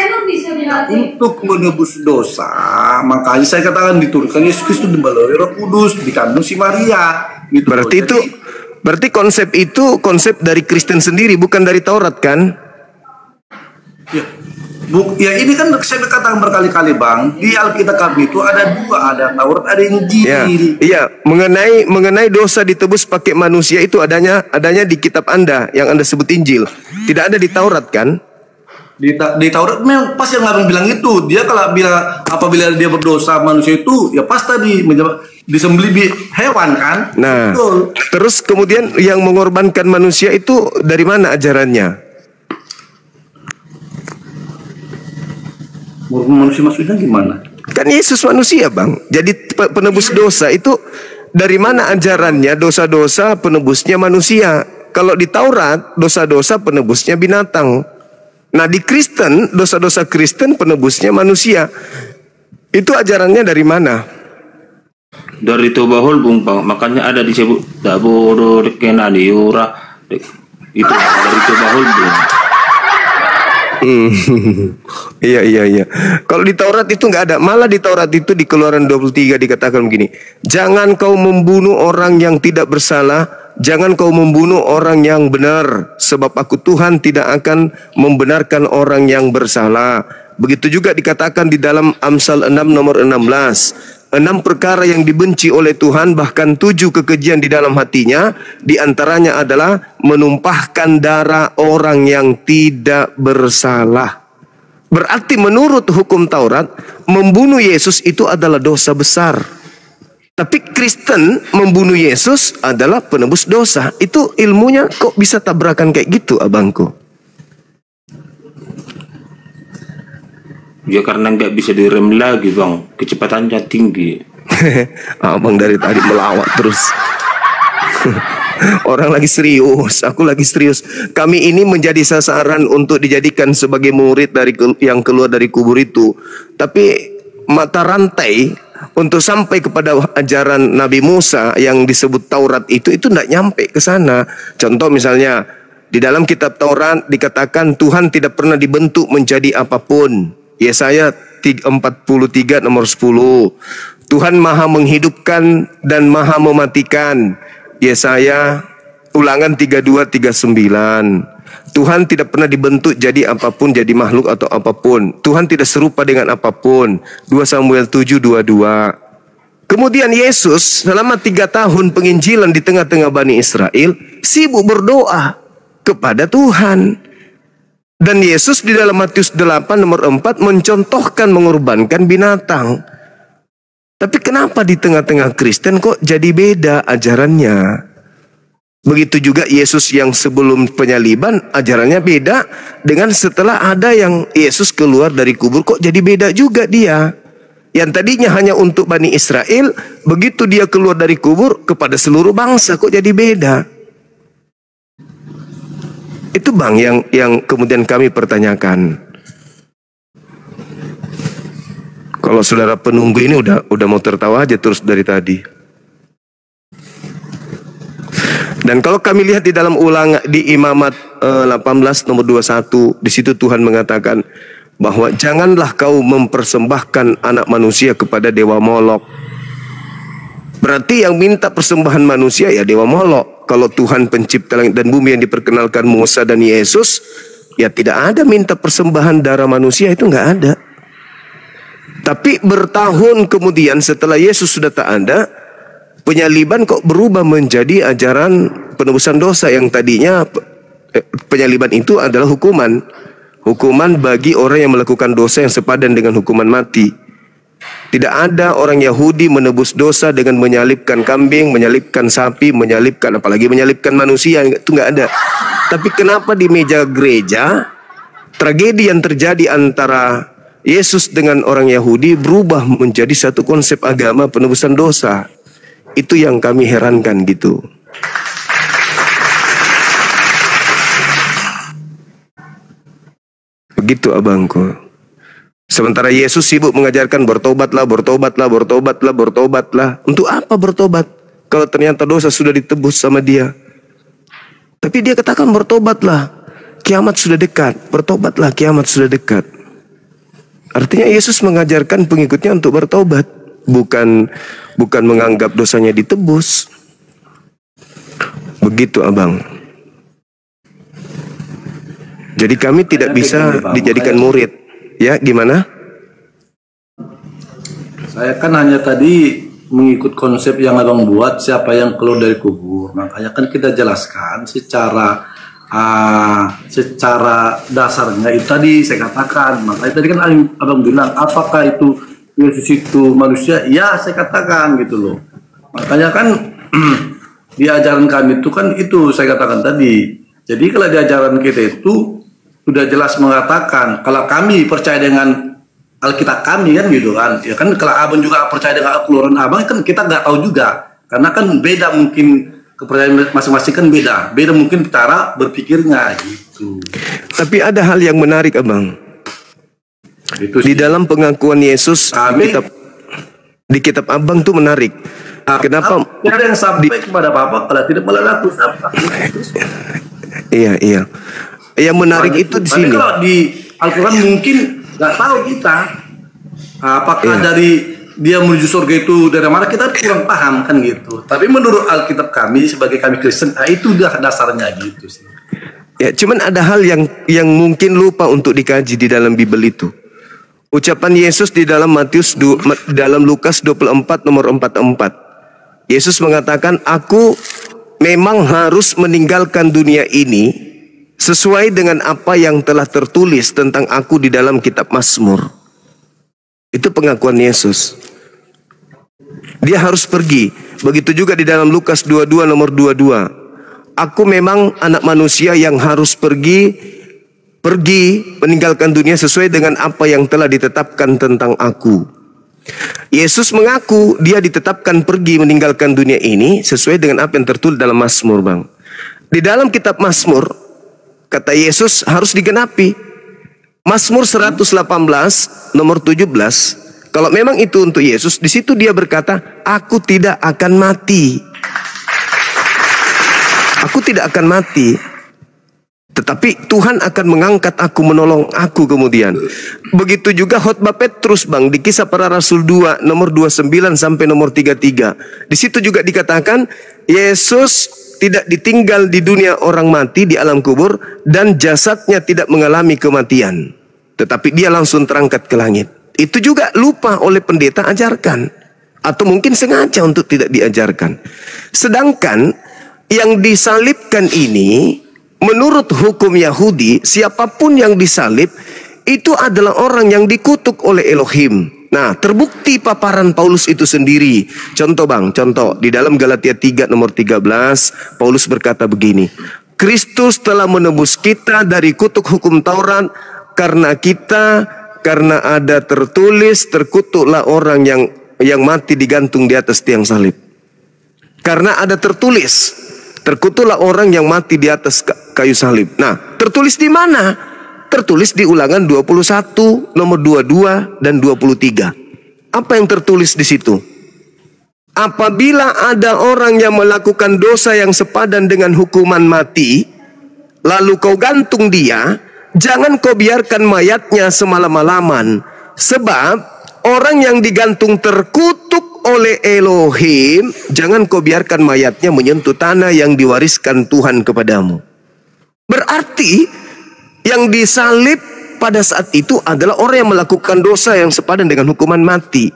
Untuk menebus dosa, makanya saya katakan diturunkan Yesus Kristus melalui Roh Kudus, dikandung si Maria. Gitu. Berarti konsep itu konsep dari Kristen sendiri, bukan dari Taurat kan? Ya ini kan saya katakan berkali-kali Bang, di Alkitab kami itu ada dua, ada Taurat, ada Injil. Iya, mengenai dosa ditebus pakai manusia itu adanya di kitab Anda yang Anda sebut Injil. Tidak ada di Taurat kan? Di Taurat memang pas yang Abang bilang itu, dia kalau apabila dia berdosa manusia itu ya pasti disembelih hewan kan? Nah, betul. Terus kemudian yang mengorbankan manusia itu dari mana ajarannya? Manusia maksudnya gimana? Kan Yesus manusia Bang. Jadi penebus dosa itu dari mana ajarannya? Dosa-dosa penebusnya manusia. Kalau di Taurat dosa-dosa penebusnya binatang. Nah di Kristen dosa-dosa Kristen penebusnya manusia. Itu ajarannya dari mana? Dari Tobahul Bung Bang. Makanya ada disebut Dabodo Kenadiura. Itu dari Tobahul Bung. Iya. Kalau di Taurat itu nggak ada. Malah di Taurat itu di Keluaran 23 dikatakan begini. Jangan kau membunuh orang yang tidak bersalah. Jangan kau membunuh orang yang benar. Sebab aku Tuhan tidak akan membenarkan orang yang bersalah. Begitu juga dikatakan di dalam Amsal 6 nomor 16. 6 perkara yang dibenci oleh Tuhan, bahkan 7 kekejian di dalam hatinya. Di antaranya adalah menumpahkan darah orang yang tidak bersalah. Berarti menurut hukum Taurat, membunuh Yesus itu adalah dosa besar. Tapi Kristen membunuh Yesus adalah penebus dosa. Itu ilmunya kok bisa tabrakan kayak gitu abangku? Ya karena nggak bisa direm lagi Bang, kecepatannya tinggi. Abang dari tadi melawak terus. Orang lagi serius, aku lagi serius. Kami ini menjadi sasaran untuk dijadikan sebagai murid dari yang keluar dari kubur itu. Tapi mata rantai untuk sampai kepada ajaran Nabi Musa yang disebut Taurat itu tidak nyampe ke sana. Contoh misalnya di dalam kitab Taurat dikatakan Tuhan tidak pernah dibentuk menjadi apapun. Yesaya 43 nomor 10. Tuhan maha menghidupkan dan maha mematikan. Yesaya Ulangan 32:39. Tuhan tidak pernah dibentuk jadi apapun, jadi makhluk atau apapun. Tuhan tidak serupa dengan apapun. 2 Samuel 7:22. Kemudian Yesus selama 3 tahun penginjilan di tengah-tengah Bani Israel sibuk berdoa kepada Tuhan. Dan Yesus di dalam Matius 8 nomor 4 mencontohkan mengorbankan binatang. Tapi kenapa di tengah-tengah Kristen kok jadi beda ajarannya? Begitu juga Yesus yang sebelum penyaliban ajarannya beda dengan setelah ada yang Yesus keluar dari kubur, kok jadi beda juga dia. Yang tadinya hanya untuk Bani Israel, begitu dia keluar dari kubur kepada seluruh bangsa, kok jadi beda. Itu Bang yang kemudian kami pertanyakan. Kalau saudara penunggu ini udah mau tertawa aja terus dari tadi. Dan kalau kami lihat di dalam Ulangan di Imamat 18 nomor 21, di situ Tuhan mengatakan bahwa janganlah kau mempersembahkan anak manusia kepada dewa Molok. Berarti yang minta persembahan manusia ya dewa Molok. Kalau Tuhan pencipta langit dan bumi yang diperkenalkan Musa dan Yesus, ya tidak ada minta persembahan darah manusia, itu nggak ada. Tapi bertahun kemudian setelah Yesus sudah tak ada, penyaliban kok berubah menjadi ajaran penebusan dosa yang tadinya penyaliban itu adalah hukuman. Hukuman bagi orang yang melakukan dosa yang sepadan dengan hukuman mati. Tidak ada orang Yahudi menebus dosa dengan menyalibkan kambing, menyalibkan sapi, menyalibkan apalagi menyalibkan manusia, itu nggak ada. Tapi kenapa di meja gereja tragedi yang terjadi antara Yesus dengan orang Yahudi berubah menjadi satu konsep agama penebusan dosa? Itu yang kami herankan gitu. Begitu abangku. Sementara Yesus sibuk mengajarkan bertobatlah, bertobatlah, bertobatlah, bertobatlah. Untuk apa bertobat? Kalau ternyata dosa sudah ditebus sama dia. Tapi dia katakan bertobatlah. Kiamat sudah dekat. Bertobatlah, kiamat sudah dekat. Artinya Yesus mengajarkan pengikutnya untuk bertobat. Bukan menganggap dosanya ditebus. Begitu abang. Jadi kami tidak bisa dijadikan murid. Ya gimana? Saya kan hanya tadi mengikut konsep yang abang buat, siapa yang keluar dari kubur. Makanya kan kita jelaskan secara dasarnya itu tadi saya katakan. Makanya tadi kan abang bilang apakah itu Yesus itu manusia? Ya saya katakan gitu loh. Makanya kan di ajaran kami itu kan itu saya katakan tadi. Jadi kalau di ajaran kita itu sudah jelas mengatakan kalau kami percaya dengan Alkitab kami kan gitu kan. Ya kan kalau abang juga percaya dengan keluaran abang kan kita nggak tahu juga. Karena kan beda mungkin kepercayaan masing-masing kan beda. Beda mungkin cara berpikirnya gitu. Tapi ada hal yang menarik abang. Itu di dalam pengakuan Yesus di kitab abang tuh menarik. Kenapa? Tidak ada yang sampai kepada Bapak kalau tidak melakukan apa. Iya. Yang menarik itu di sini. Kalau di Al-Quran mungkin nggak tahu kita apakah dari dia menuju surga itu dari mana, kita kurang paham kan gitu. Tapi menurut Alkitab kami sebagai kami Kristen, itu udah dasarnya gitu sih. Ya, cuman ada hal yang mungkin lupa untuk dikaji di dalam Bible itu. Ucapan Yesus di dalam dalam Lukas 24 nomor 44. Yesus mengatakan, aku memang harus meninggalkan dunia ini sesuai dengan apa yang telah tertulis tentang aku di dalam kitab Mazmur. Itu pengakuan Yesus. Dia harus pergi. Begitu juga di dalam Lukas 22 nomor 22. Aku memang anak manusia yang harus pergi meninggalkan dunia sesuai dengan apa yang telah ditetapkan tentang aku. Yesus mengaku dia ditetapkan pergi meninggalkan dunia ini sesuai dengan apa yang tertulis dalam Mazmur, Bang. Di dalam kitab Mazmur, kata Yesus harus digenapi. Mazmur 118 nomor 17. Kalau memang itu untuk Yesus, di situ dia berkata, aku tidak akan mati. Aku tidak akan mati. Tetapi Tuhan akan mengangkat aku, menolong aku kemudian. Begitu juga khotbah Petrus bang, di Kisah Para Rasul 2, nomor 29 sampai nomor 33. Di situ juga dikatakan, Yesus tidak ditinggal di dunia orang mati, di alam kubur, dan jasadnya tidak mengalami kematian. Tetapi dia langsung terangkat ke langit. Itu juga lupa oleh pendeta ajarkan. Atau mungkin sengaja untuk tidak diajarkan. Sedangkan yang disalibkan ini, menurut hukum Yahudi, siapapun yang disalib, itu adalah orang yang dikutuk oleh Elohim. Nah, terbukti paparan Paulus itu sendiri. Contoh bang, contoh. Di dalam Galatia 3 nomor 13, Paulus berkata begini. Kristus telah menebus kita dari kutuk hukum Taurat, karena ada tertulis, terkutuklah orang yang mati digantung di atas tiang salib. Karena ada tertulis, terkutuklah orang yang mati di atas kayu salib. Nah, tertulis di mana? Tertulis di Ulangan 21 nomor 22 dan 23. Apa yang tertulis di situ? Apabila ada orang yang melakukan dosa yang sepadan dengan hukuman mati, lalu kau gantung dia, jangan kau biarkan mayatnya semalam-malaman. Sebab orang yang digantung terkutuk oleh Elohim, jangan kau biarkan mayatnya menyentuh tanah yang diwariskan Tuhan kepadamu. Berarti yang disalib pada saat itu adalah orang yang melakukan dosa yang sepadan dengan hukuman mati.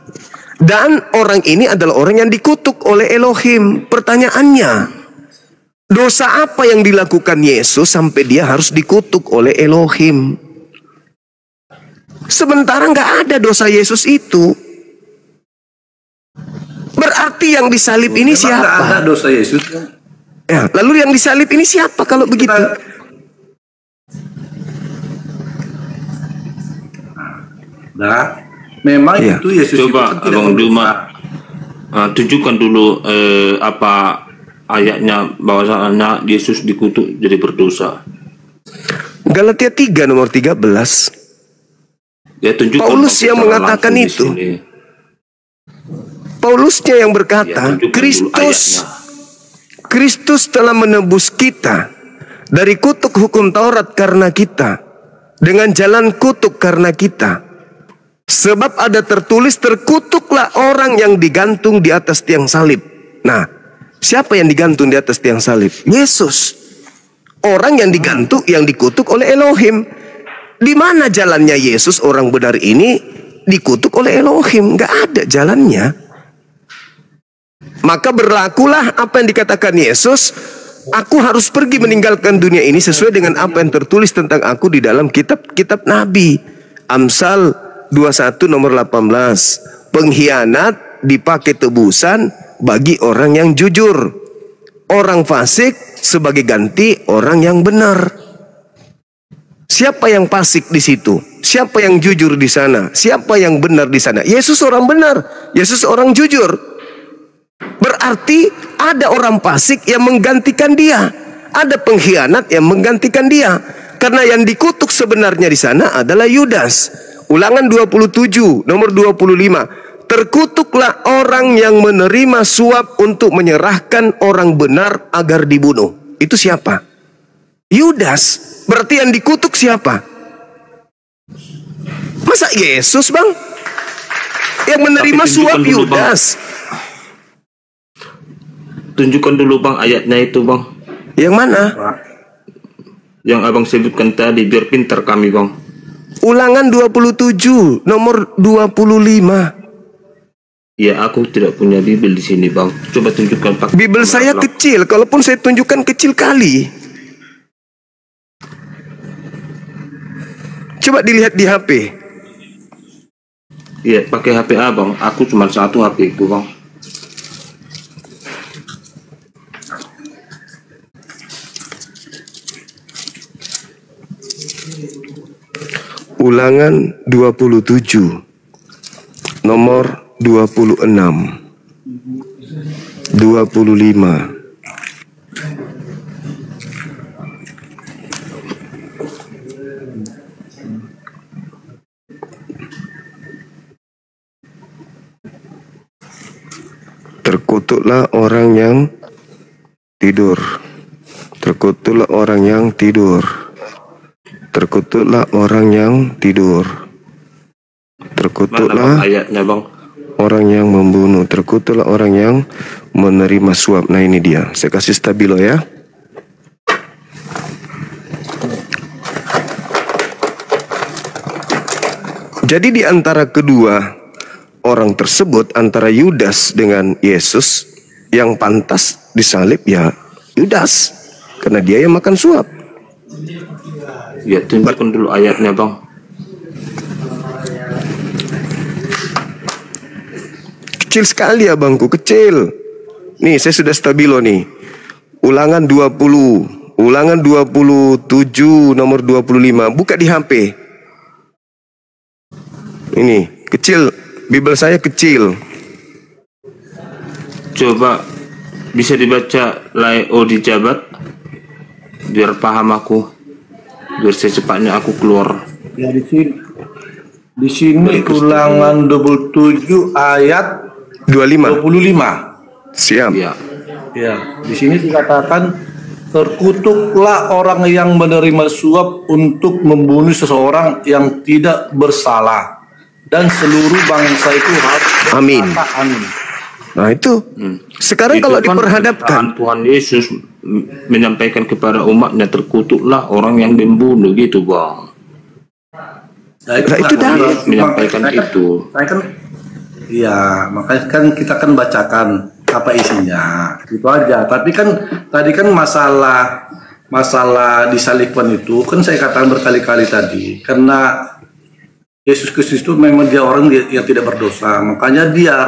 Dan orang ini adalah orang yang dikutuk oleh Elohim. Pertanyaannya, dosa apa yang dilakukan Yesus sampai dia harus dikutuk oleh Elohim? Sementara nggak ada dosa Yesus itu. Berarti yang disalib ini siapa? Nggak ada dosa Yesus. Ya, lalu yang disalib ini siapa kalau begitu? Nah, memang Iya. itu Yesus Coba itu kan tidak Abang berdosa. Duma tunjukkan dulu apa ayatnya bahwasanya Yesus dikutuk jadi berdosa. Galatia 3 nomor 13. Ya, tunjukkan Paulus secara yang mengatakan langsung di itu. sini. Paulusnya yang Ya, berkata, tunjukkan dulu ayatnya. Kristus telah menebus kita dari kutuk hukum Taurat karena kita, dengan jalan kutuk karena kita. Sebab ada tertulis, terkutuklah orang yang digantung di atas tiang salib. Nah, siapa yang digantung di atas tiang salib? Yesus. Orang yang digantung, yang dikutuk oleh Elohim. Di mana jalannya Yesus orang benar ini dikutuk oleh Elohim? Gak ada jalannya. Maka berlakulah apa yang dikatakan Yesus. Aku harus pergi meninggalkan dunia ini sesuai dengan apa yang tertulis tentang aku di dalam kitab Nabi. Amsal 21 nomor 18. Pengkhianat dipakai tebusan bagi orang yang jujur. Orang fasik sebagai ganti orang yang benar. Siapa yang fasik di situ? Siapa yang jujur di sana? Siapa yang benar di sana? Yesus orang benar, Yesus orang jujur. Berarti ada orang fasik yang menggantikan dia. Ada pengkhianat yang menggantikan dia. Karena yang dikutuk sebenarnya di sana adalah Yudas. Ulangan 27 nomor 25. Terkutuklah orang yang menerima suap untuk menyerahkan orang benar agar dibunuh. Itu siapa? Yudas. Berarti yang dikutuk siapa? Masa Yesus bang? Yang menerima Tapi suap tunjukkan dulu, Bang. Yudas. Tunjukkan dulu bang ayatnya itu bang, Yang mana? yang abang sebutkan tadi, biar pintar kami bang. Ulangan 27 nomor 25. Ya, aku tidak punya Bible di sini bang. Coba tunjukkan pakai Bible kamera saya belakang. kecil, kalaupun saya tunjukkan kecil kali. Coba dilihat di HP. Iya, pakai HP abang. Aku cuma satu HP ku bang. Ulangan 27 nomor 26 25. Terkutuklah orang yang tidur. Terkutuklah orang yang tidur. Terkutuklah orang yang tidur. Terkutuklah ayatnya, Bang. Orang yang membunuh. Terkutuklah orang yang menerima suap. Nah, ini dia. Saya kasih stabilo ya. Jadi di antara kedua orang tersebut, antara Yudas dengan Yesus, yang pantas disalib ya Yudas, karena dia yang makan suap. Ya, tunjukkan dulu ayatnya, Bang. Kecil sekali ya bangku, kecil. Nih, saya sudah stabilo nih. Ulangan 20, Ulangan 27 nomor 25. Buka di HP. Ini, kecil. Bibel saya kecil. Coba bisa dibaca Laio di Jabat biar paham aku, biar secepatnya aku keluar. Ya di sini Ulangan 27 ayat 25. Siap. Ya. Ya, di sini dikatakan terkutuklah orang yang menerima suap untuk membunuh seseorang yang tidak bersalah, dan seluruh bangsa itu harus berkata, Amin. Amin. Nah itu. Sekarang Itu kalau kan diperhadapkan, Tuhan Yesus menyampaikan kepada umatnya, terkutuklah orang yang membunuh, gitu, Bang. Nah, itu dah menyampaikan itu. Saya kan, iya, makanya kan kita kan bacakan apa isinya, itu aja. Tapi kan tadi kan masalah disalibkan itu kan saya katakan berkali-kali tadi, karena Yesus Kristus itu memang dia orang yang tidak berdosa, makanya dia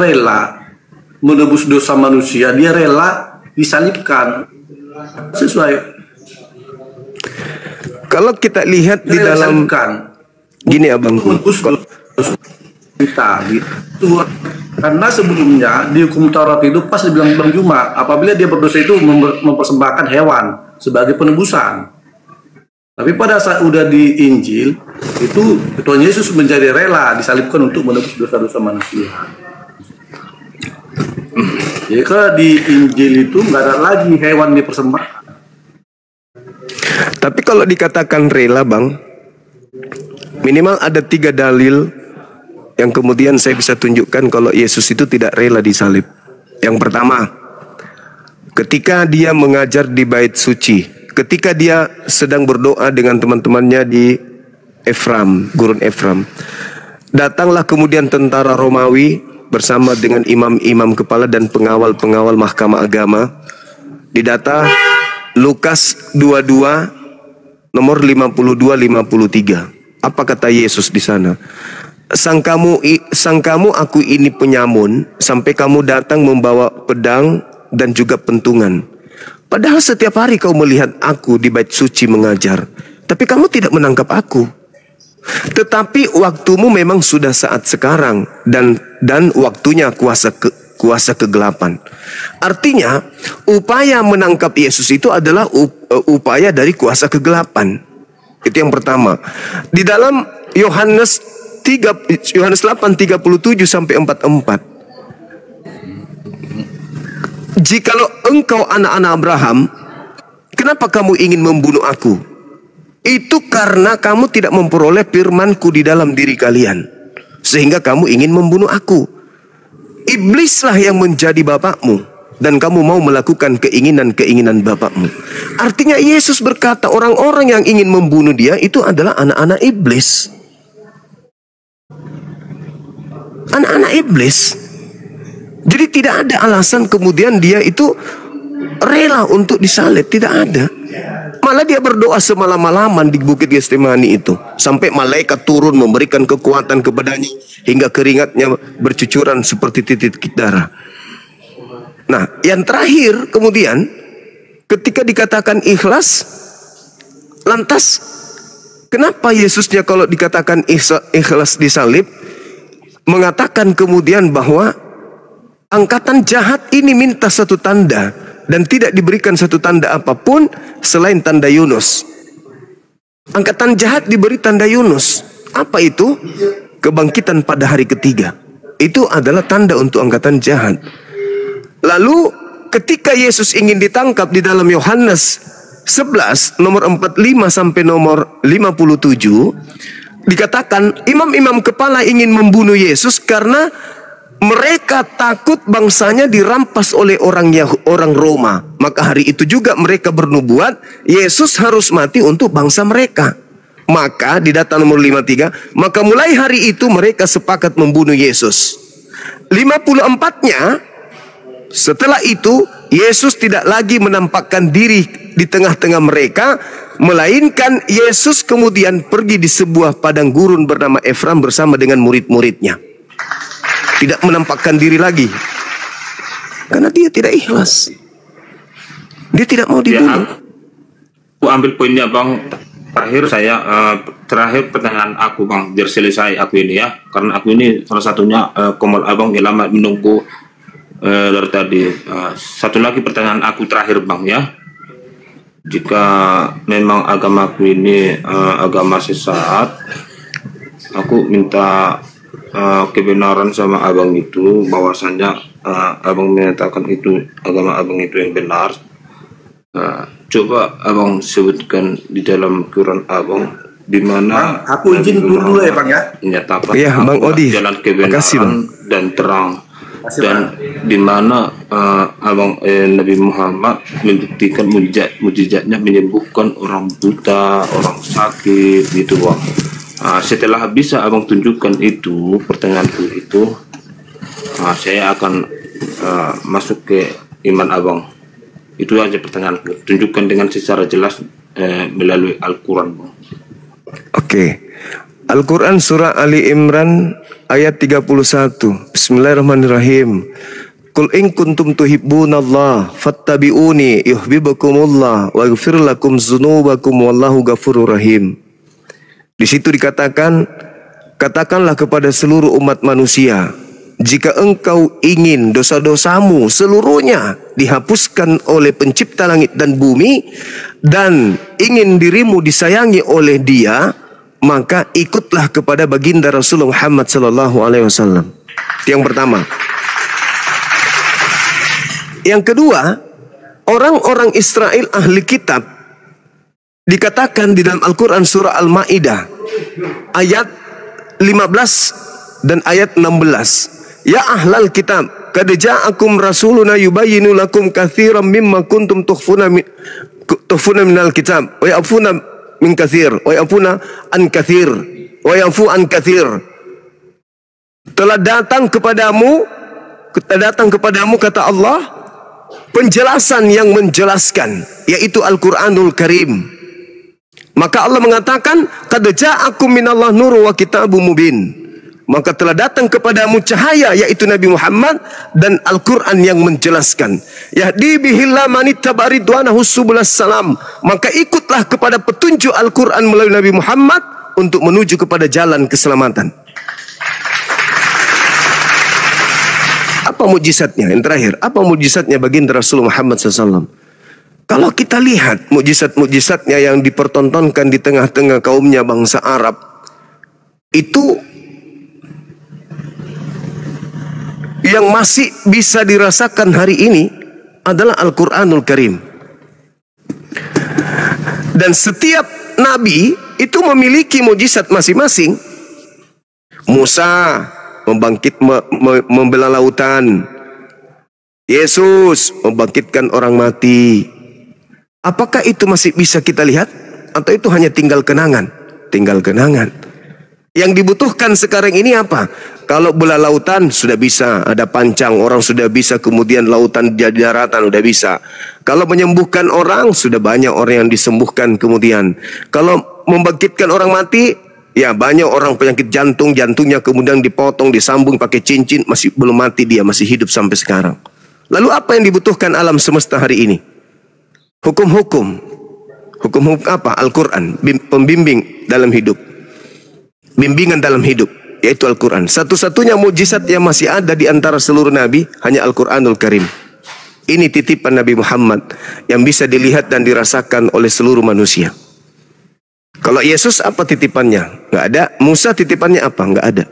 rela menebus dosa manusia, dia rela disalibkan sesuai. kalau kita lihat di dalam gini abangku, kita gitu. Karena sebelumnya di hukum Taurat itu pas dibilang Bang Juma, apabila dia berdosa itu mempersembahkan hewan sebagai penebusan. Tapi pada saat udah di Injil itu Tuhan Yesus menjadi rela disalibkan untuk menebus dosa-dosa manusia. Jadi kalau di Injil itu nggak ada lagi hewan dipersembahkan. tapi kalau dikatakan rela bang, minimal ada 3 dalil yang kemudian saya bisa tunjukkan kalau Yesus itu tidak rela disalib. Yang pertama, ketika dia mengajar di bait suci, ketika dia sedang berdoa dengan teman-temannya di gurun Efram, datanglah kemudian tentara Romawi bersama dengan imam-imam kepala dan pengawal-pengawal mahkamah agama. Didata Lukas 22 nomor 52-53. Apa kata Yesus di sana? Sang kamu aku ini penyamun, sampai kamu datang membawa pedang dan juga pentungan. Padahal setiap hari kau melihat aku di bait suci mengajar, tapi kamu tidak menangkap aku. Tetapi waktumu memang sudah saat sekarang, dan waktunya kuasa kegelapan. Artinya upaya menangkap Yesus itu adalah upaya dari kuasa kegelapan. Itu yang pertama. Di dalam Yohanes 8:37 sampai 44. Jikalau engkau anak-anak Abraham, kenapa kamu ingin membunuh aku? Itu karena kamu tidak memperoleh firman-Ku di dalam diri kalian, sehingga kamu ingin membunuh aku. Iblislah yang menjadi bapakmu, dan kamu mau melakukan keinginan-keinginan bapakmu. Artinya Yesus berkata orang-orang yang ingin membunuh dia itu adalah anak-anak iblis. Anak-anak iblis. Jadi tidak ada alasan kemudian dia itu rela untuk disalib, tidak ada. Malah dia berdoa semalam-malaman di Bukit Getsemani itu, sampai malaikat turun memberikan kekuatan kepadanya hingga keringatnya bercucuran seperti titik darah. Nah, yang terakhir kemudian ketika dikatakan ikhlas, lantas kenapa Yesusnya kalau dikatakan ikhlas disalib mengatakan kemudian bahwa angkatan jahat ini minta satu tanda dan tidak diberikan satu tanda apapun selain tanda Yunus. Angkatan jahat diberi tanda Yunus. Apa itu? Kebangkitan pada hari ketiga. Itu adalah tanda untuk angkatan jahat. Lalu ketika Yesus ingin ditangkap di dalam Yohanes 11 nomor 45 sampai nomor 57, dikatakan imam-imam kepala ingin membunuh Yesus karena mereka takut bangsanya dirampas oleh orang Roma. Maka hari itu juga mereka bernubuat Yesus harus mati untuk bangsa mereka. Maka di data nomor 53, maka mulai hari itu mereka sepakat membunuh Yesus. 54-nya, setelah itu Yesus tidak lagi menampakkan diri di tengah-tengah mereka, melainkan Yesus kemudian pergi di sebuah padang gurun bernama Efraim bersama dengan murid-muridnya. Tidak menampakkan diri lagi karena dia tidak ikhlas. Dia tidak mau dibunuh. Aku ambil poinnya Bang. Terakhir pertanyaan aku Bang, biar selesai aku ini ya, karena aku ini salah satunya komal abang yang lama menunggu dari tadi. Satu lagi pertanyaan aku terakhir Bang ya, jika memang agamaku ini agama sesat, aku minta kebenaran sama abang itu, bahwasanya abang menyatakan itu agama abang itu yang benar. Coba abang sebutkan di dalam Quran abang di mana aku izin dulu ya Bang ya. Menyatakan ya, Bang Odi. Jalan kebenaran Makasih, Bang. Dan terang. Makasih, Dan di mana abang Nabi Muhammad membuktikan mujizatnya menyembuhkan orang buta, orang sakit gitu Bang. Setelah bisa abang tunjukkan itu, pertanyaanku itu, saya akan masuk ke iman abang. Itu aja pertanyaan. Tunjukkan dengan secara jelas melalui Al-Quran. Oke. Al-Quran surah Ali Imran ayat 31. Bismillahirrahmanirrahim. Qul in kuntum tuhibbunallah fattabi'uni yuhibbukumullah wa yaghfir lakum dzunubakum wallahu ghafurur rahim. Di situ dikatakan, katakanlah kepada seluruh umat manusia, jika engkau ingin dosa-dosamu seluruhnya dihapuskan oleh pencipta langit dan bumi, dan ingin dirimu disayangi oleh Dia, maka ikutlah kepada baginda Rasulullah Muhammad SAW. Yang pertama. Yang kedua, orang-orang Israel ahli kitab dikatakan di dalam Al-Quran surah Al-Ma'idah ayat 15 dan ayat 16. Ya ahlal kitab, qad ja'akum rasuluna yubayyinu lakum katsiran mimma kuntum tukhfuna minal kitab wa ya'funa min katsir wa ya'funa an katsir wa ya'fu an katsir. Telah datang kepadamu kata Allah penjelasan yang menjelaskan, yaitu Al-Qur'anul Karim. Maka Allah mengatakan, qad ja'akum minallah nurun wa kitabun mubin. Maka telah datang kepadamu cahaya, yaitu Nabi Muhammad, dan Al-Quran yang menjelaskan. Yahdi bihillah manittaba ridwanahu subulas salam. Maka ikutlah kepada petunjuk Al-Quran melalui Nabi Muhammad untuk menuju kepada jalan keselamatan. Apa mujizatnya? Yang terakhir, apa mujizatnya baginda Rasulullah Muhammad SAW? Kalau kita lihat mujizat-mujizatnya yang dipertontonkan di tengah-tengah kaumnya bangsa Arab, itu yang masih bisa dirasakan hari ini adalah Al-Quranul Karim. Dan setiap nabi itu memiliki mujizat masing-masing. Musa membelah lautan. Yesus membangkitkan orang mati. Apakah itu masih bisa kita lihat? Atau itu hanya tinggal kenangan? Tinggal kenangan. Yang dibutuhkan sekarang ini apa? Kalau belah lautan sudah bisa, ada pancang, orang sudah bisa, kemudian lautan jadi daratan sudah bisa. Kalau menyembuhkan orang, sudah banyak orang yang disembuhkan kemudian. Kalau membangkitkan orang mati, ya banyak orang penyakit jantung, jantungnya kemudian dipotong, disambung pakai cincin, masih belum mati dia, masih hidup sampai sekarang. Lalu apa yang dibutuhkan alam semesta hari ini? Hukum-hukum. Hukum-hukum apa? Al-Quran, pembimbing dalam hidup. Bimbingan dalam hidup, yaitu Al-Quran. Satu-satunya mujizat yang masih ada di antara seluruh nabi hanya Al-Quranul Karim. Ini titipan Nabi Muhammad yang bisa dilihat dan dirasakan oleh seluruh manusia. Kalau Yesus apa titipannya? Nggak ada. Musa titipannya apa? Nggak ada.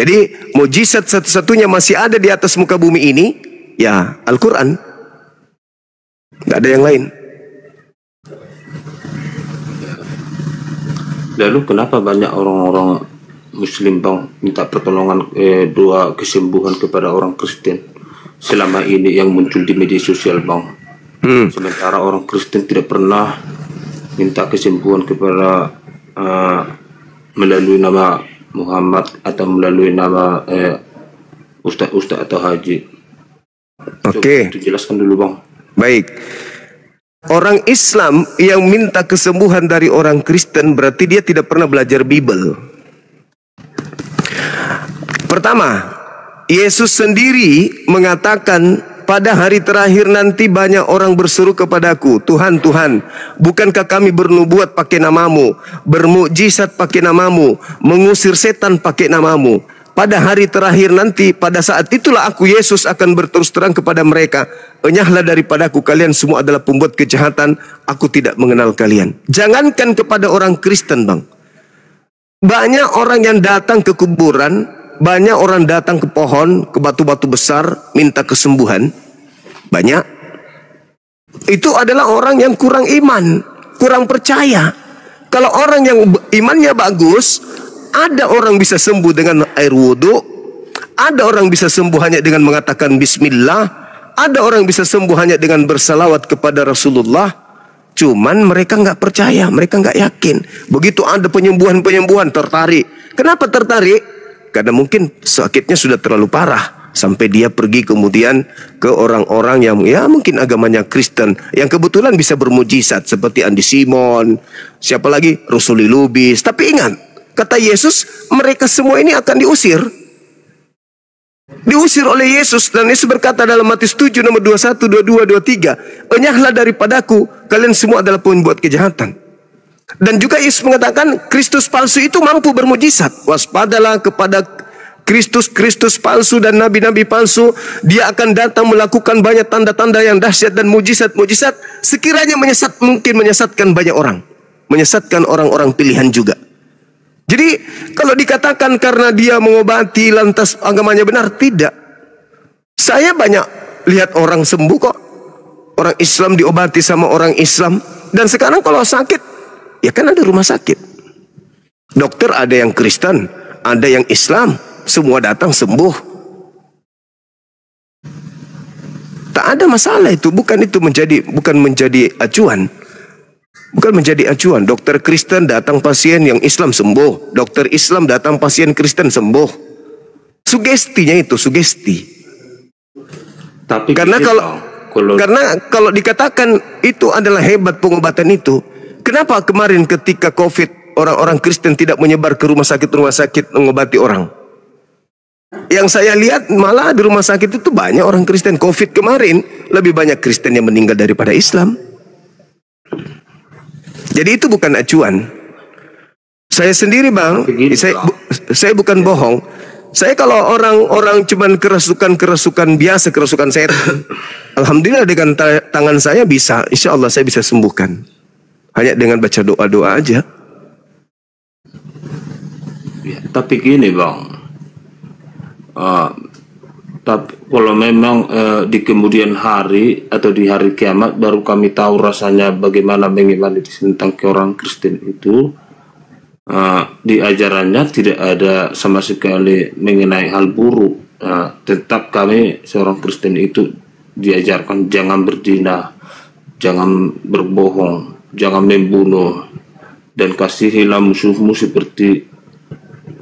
Jadi mujizat satu-satunya masih ada di atas muka bumi ini, ya Al-Quran. Nggak ada yang lain. Lalu kenapa banyak orang-orang Muslim bang minta pertolongan doa kesembuhan kepada orang Kristen selama ini yang muncul di media sosial bang? Sementara orang Kristen tidak pernah minta kesembuhan kepada melalui nama Muhammad atau melalui nama ustaz-ustaz atau haji. Oke. Itu jelaskan dulu bang. Baik. Orang Islam yang minta kesembuhan dari orang Kristen berarti dia tidak pernah belajar Bible. Pertama, Yesus sendiri mengatakan pada hari terakhir nanti banyak orang berseru kepadaku, Tuhan, Tuhan, bukankah kami bernubuat pakai namamu, bermukjizat pakai namamu, mengusir setan pakai namamu. Pada hari terakhir nanti, pada saat itulah aku Yesus akan berterus terang kepada mereka, enyahlah daripadaku, kalian semua adalah pembuat kejahatan, aku tidak mengenal kalian. Jangankan kepada orang Kristen bang, banyak orang yang datang ke kuburan, banyak orang datang ke pohon, ke batu-batu besar, minta kesembuhan. Banyak. Itu adalah orang yang kurang iman, kurang percaya. Kalau orang yang imannya bagus, ada orang bisa sembuh dengan air wudhu, ada orang bisa sembuh hanya dengan mengatakan bismillah, ada orang bisa sembuh hanya dengan bersalawat kepada Rasulullah. Cuman mereka nggak percaya, mereka nggak yakin. Begitu ada penyembuhan-penyembuhan tertarik. Kenapa tertarik? Karena mungkin sakitnya sudah terlalu parah sampai dia pergi kemudian ke orang-orang yang ya mungkin agamanya Kristen yang kebetulan bisa bermujizat seperti Andi Simon, siapa lagi, Rusuli Lubis. Tapi ingat, kata Yesus, mereka semua ini akan diusir. Diusir oleh Yesus, dan Yesus berkata dalam Matius 7 nomor 21, 22, 23, enyahlah daripadaku, kalian semua adalah pembuat kejahatan. Dan juga Yesus mengatakan Kristus palsu itu mampu bermujizat. Waspadalah kepada Kristus palsu dan nabi-nabi palsu. Dia akan datang melakukan banyak tanda-tanda yang dahsyat dan mujizat-mujizat, sekiranya mungkin menyesatkan banyak orang, menyesatkan orang-orang pilihan juga. Jadi kalau dikatakan karena dia mengobati lantas agamanya benar, tidak. Saya banyak lihat orang sembuh kok. Orang Islam diobati sama orang Islam. Dan sekarang kalau sakit, ya kan ada rumah sakit. Dokter ada yang Kristen, ada yang Islam, semua datang sembuh. Tak ada masalah itu, bukan menjadi acuan. Bukan menjadi acuan. Dokter Kristen datang pasien yang Islam sembuh, dokter Islam datang pasien Kristen sembuh. Sugestinya itu sugesti. Tapi karena kalau dikatakan itu adalah hebat pengobatan itu, kenapa kemarin ketika COVID orang-orang Kristen tidak menyebar ke rumah sakit mengobati orang? Yang saya lihat malah di rumah sakit itu banyak orang Kristen. COVID kemarin lebih banyak Kristen yang meninggal daripada Islam. Jadi itu bukan acuan. Saya sendiri bang, saya bukan bohong. Saya kalau orang cuman kerasukan biasa, kerasukan setan, alhamdulillah dengan tangan saya bisa, insya Allah saya bisa sembuhkan. Hanya dengan baca doa-doa aja. Ya, tapi gini bang, tapi kalau memang di kemudian hari atau di hari kiamat baru kami tahu rasanya bagaimana mengimani tentang ke orang Kristen itu, di ajarannya tidak ada sama sekali mengenai hal buruk. Tetap kami seorang Kristen itu diajarkan jangan berzina, jangan berbohong, jangan membunuh, dan kasihilah musuhmu seperti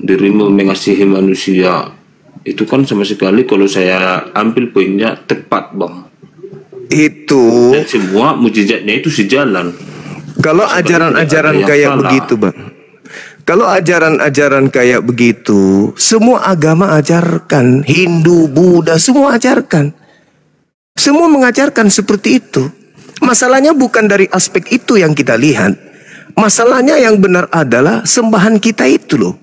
dirimu mengasihi manusia. Itu kan sama sekali kalau saya ambil poinnya tepat bang. Itu. Dan semua mujizatnya itu sejalan. Kalau ajaran-ajaran kayak begitu bang, kalau ajaran-ajaran kayak begitu, semua agama ajarkan, Hindu, Buddha, semua ajarkan. Semua mengajarkan seperti itu. Masalahnya bukan dari aspek itu yang kita lihat. Masalahnya yang benar adalah sembahan kita itu loh.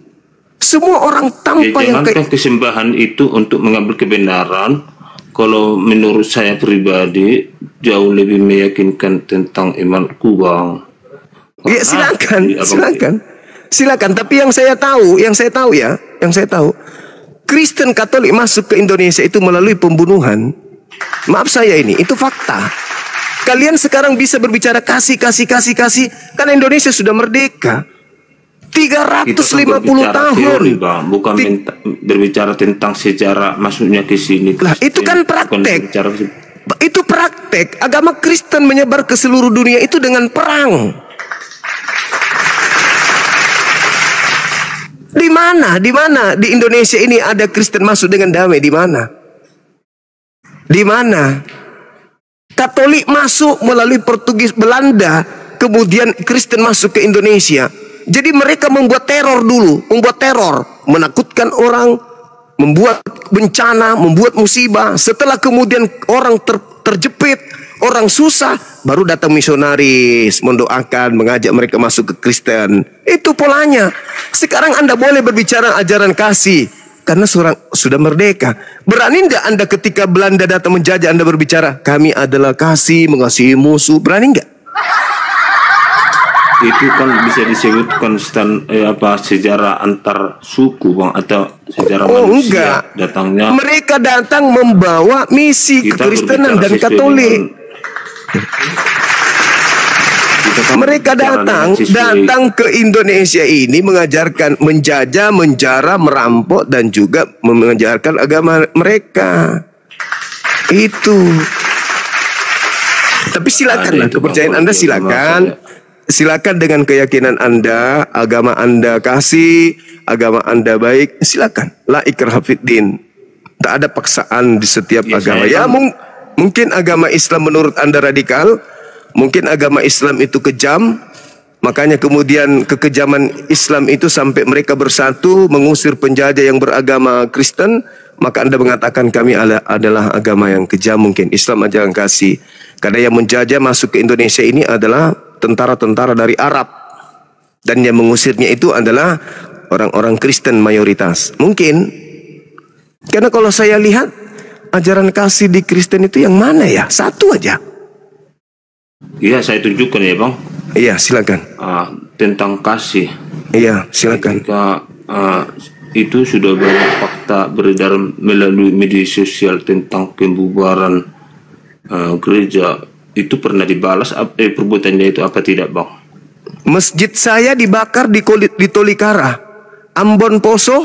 Semua orang tanpa yang jangankan kesembahan itu untuk mengambil kebenaran. Kalau menurut saya pribadi jauh lebih meyakinkan tentang imanku bang. Ya silakan. Tapi yang saya tahu Kristen Katolik masuk ke Indonesia itu melalui pembunuhan. Maaf saya ini, itu fakta. Kalian sekarang bisa berbicara kasih. Karena Indonesia sudah merdeka. 350 tahun. Teori, Bang. Bukan berbicara tentang sejarah masuknya ke sini. Lah, itu kan praktek. Itu praktek. Agama Kristen menyebar ke seluruh dunia itu dengan perang. Di mana? Di mana di Indonesia ini ada Kristen masuk dengan damai? Di mana? Di mana? Katolik masuk melalui Portugis, Belanda, kemudian Kristen masuk ke Indonesia. Jadi mereka membuat teror dulu, menakutkan orang, membuat bencana, membuat musibah. Setelah kemudian orang terjepit, orang susah, baru datang misionaris, mendoakan, mengajak mereka masuk ke Kristen. Itu polanya. Sekarang Anda boleh berbicara ajaran kasih, karena sudah merdeka. Berani tidak Anda ketika Belanda datang menjajah Anda berbicara, kami adalah kasih, mengasihi musuh? Berani nggak? Itu kan bisa disebutkan sejarah antar suku, Bang, atau sejarah manusia. Enggak. Datangnya mereka datang membawa misi kekristenan dan Katolik. Mereka datang ke Indonesia ini mengajarkan, menjajah, menjara, merampok, dan juga mengajarkan agama mereka. Itu. Tapi silakanlah, kepercayaan Anda silakan. Silakan dengan keyakinan Anda, agama Anda kasih, agama Anda baik, silakan. La ikraha fiddin. Tak ada paksaan di setiap agama. Ya, mungkin agama Islam menurut Anda radikal, mungkin agama Islam itu kejam, makanya kemudian kekejaman Islam itu sampai mereka bersatu mengusir penjajah yang beragama Kristen, maka Anda mengatakan kami adalah agama yang kejam. Mungkin Islam aja yang kasih. Karena yang menjajah masuk ke Indonesia ini adalah tentara-tentara dari Arab, dan yang mengusirnya itu adalah orang-orang Kristen mayoritas. Mungkin karena kalau saya lihat ajaran kasih di Kristen itu yang mana ya? Satu aja. Iya, saya tunjukkan ya, Bang. Iya, silakan. Tentang kasih. Iya, silakan. Ketika itu sudah banyak fakta beredar melalui media sosial tentang pembubaran gereja. Itu pernah dibalas perbuatannya itu apa tidak, Bang? Masjid saya dibakar di Tolikara, Ambon Poso,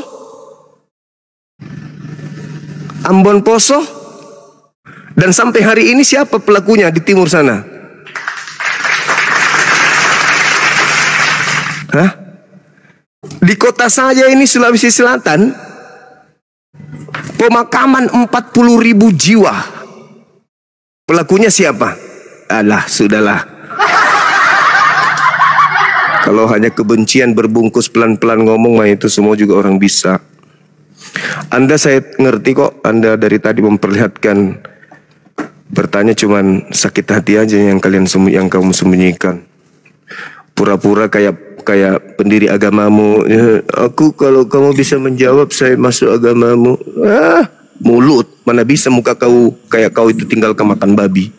dan sampai hari ini siapa pelakunya di timur sana? Hah? Di kota saya ini Sulawesi Selatan, pemakaman 40.000 jiwa. Pelakunya siapa? Alah, sudahlah. Kalau hanya kebencian berbungkus pelan-pelan ngomong mah itu semua juga orang bisa. Anda saya ngerti kok, Anda dari tadi memperlihatkan bertanya cuman sakit hati aja yang kamu sembunyikan. Pura-pura kayak pendiri agamamu. Ya, aku kalau kamu bisa menjawab saya masuk agamamu. Mulut, mana bisa muka kau kayak kau itu tinggal kemakan babi.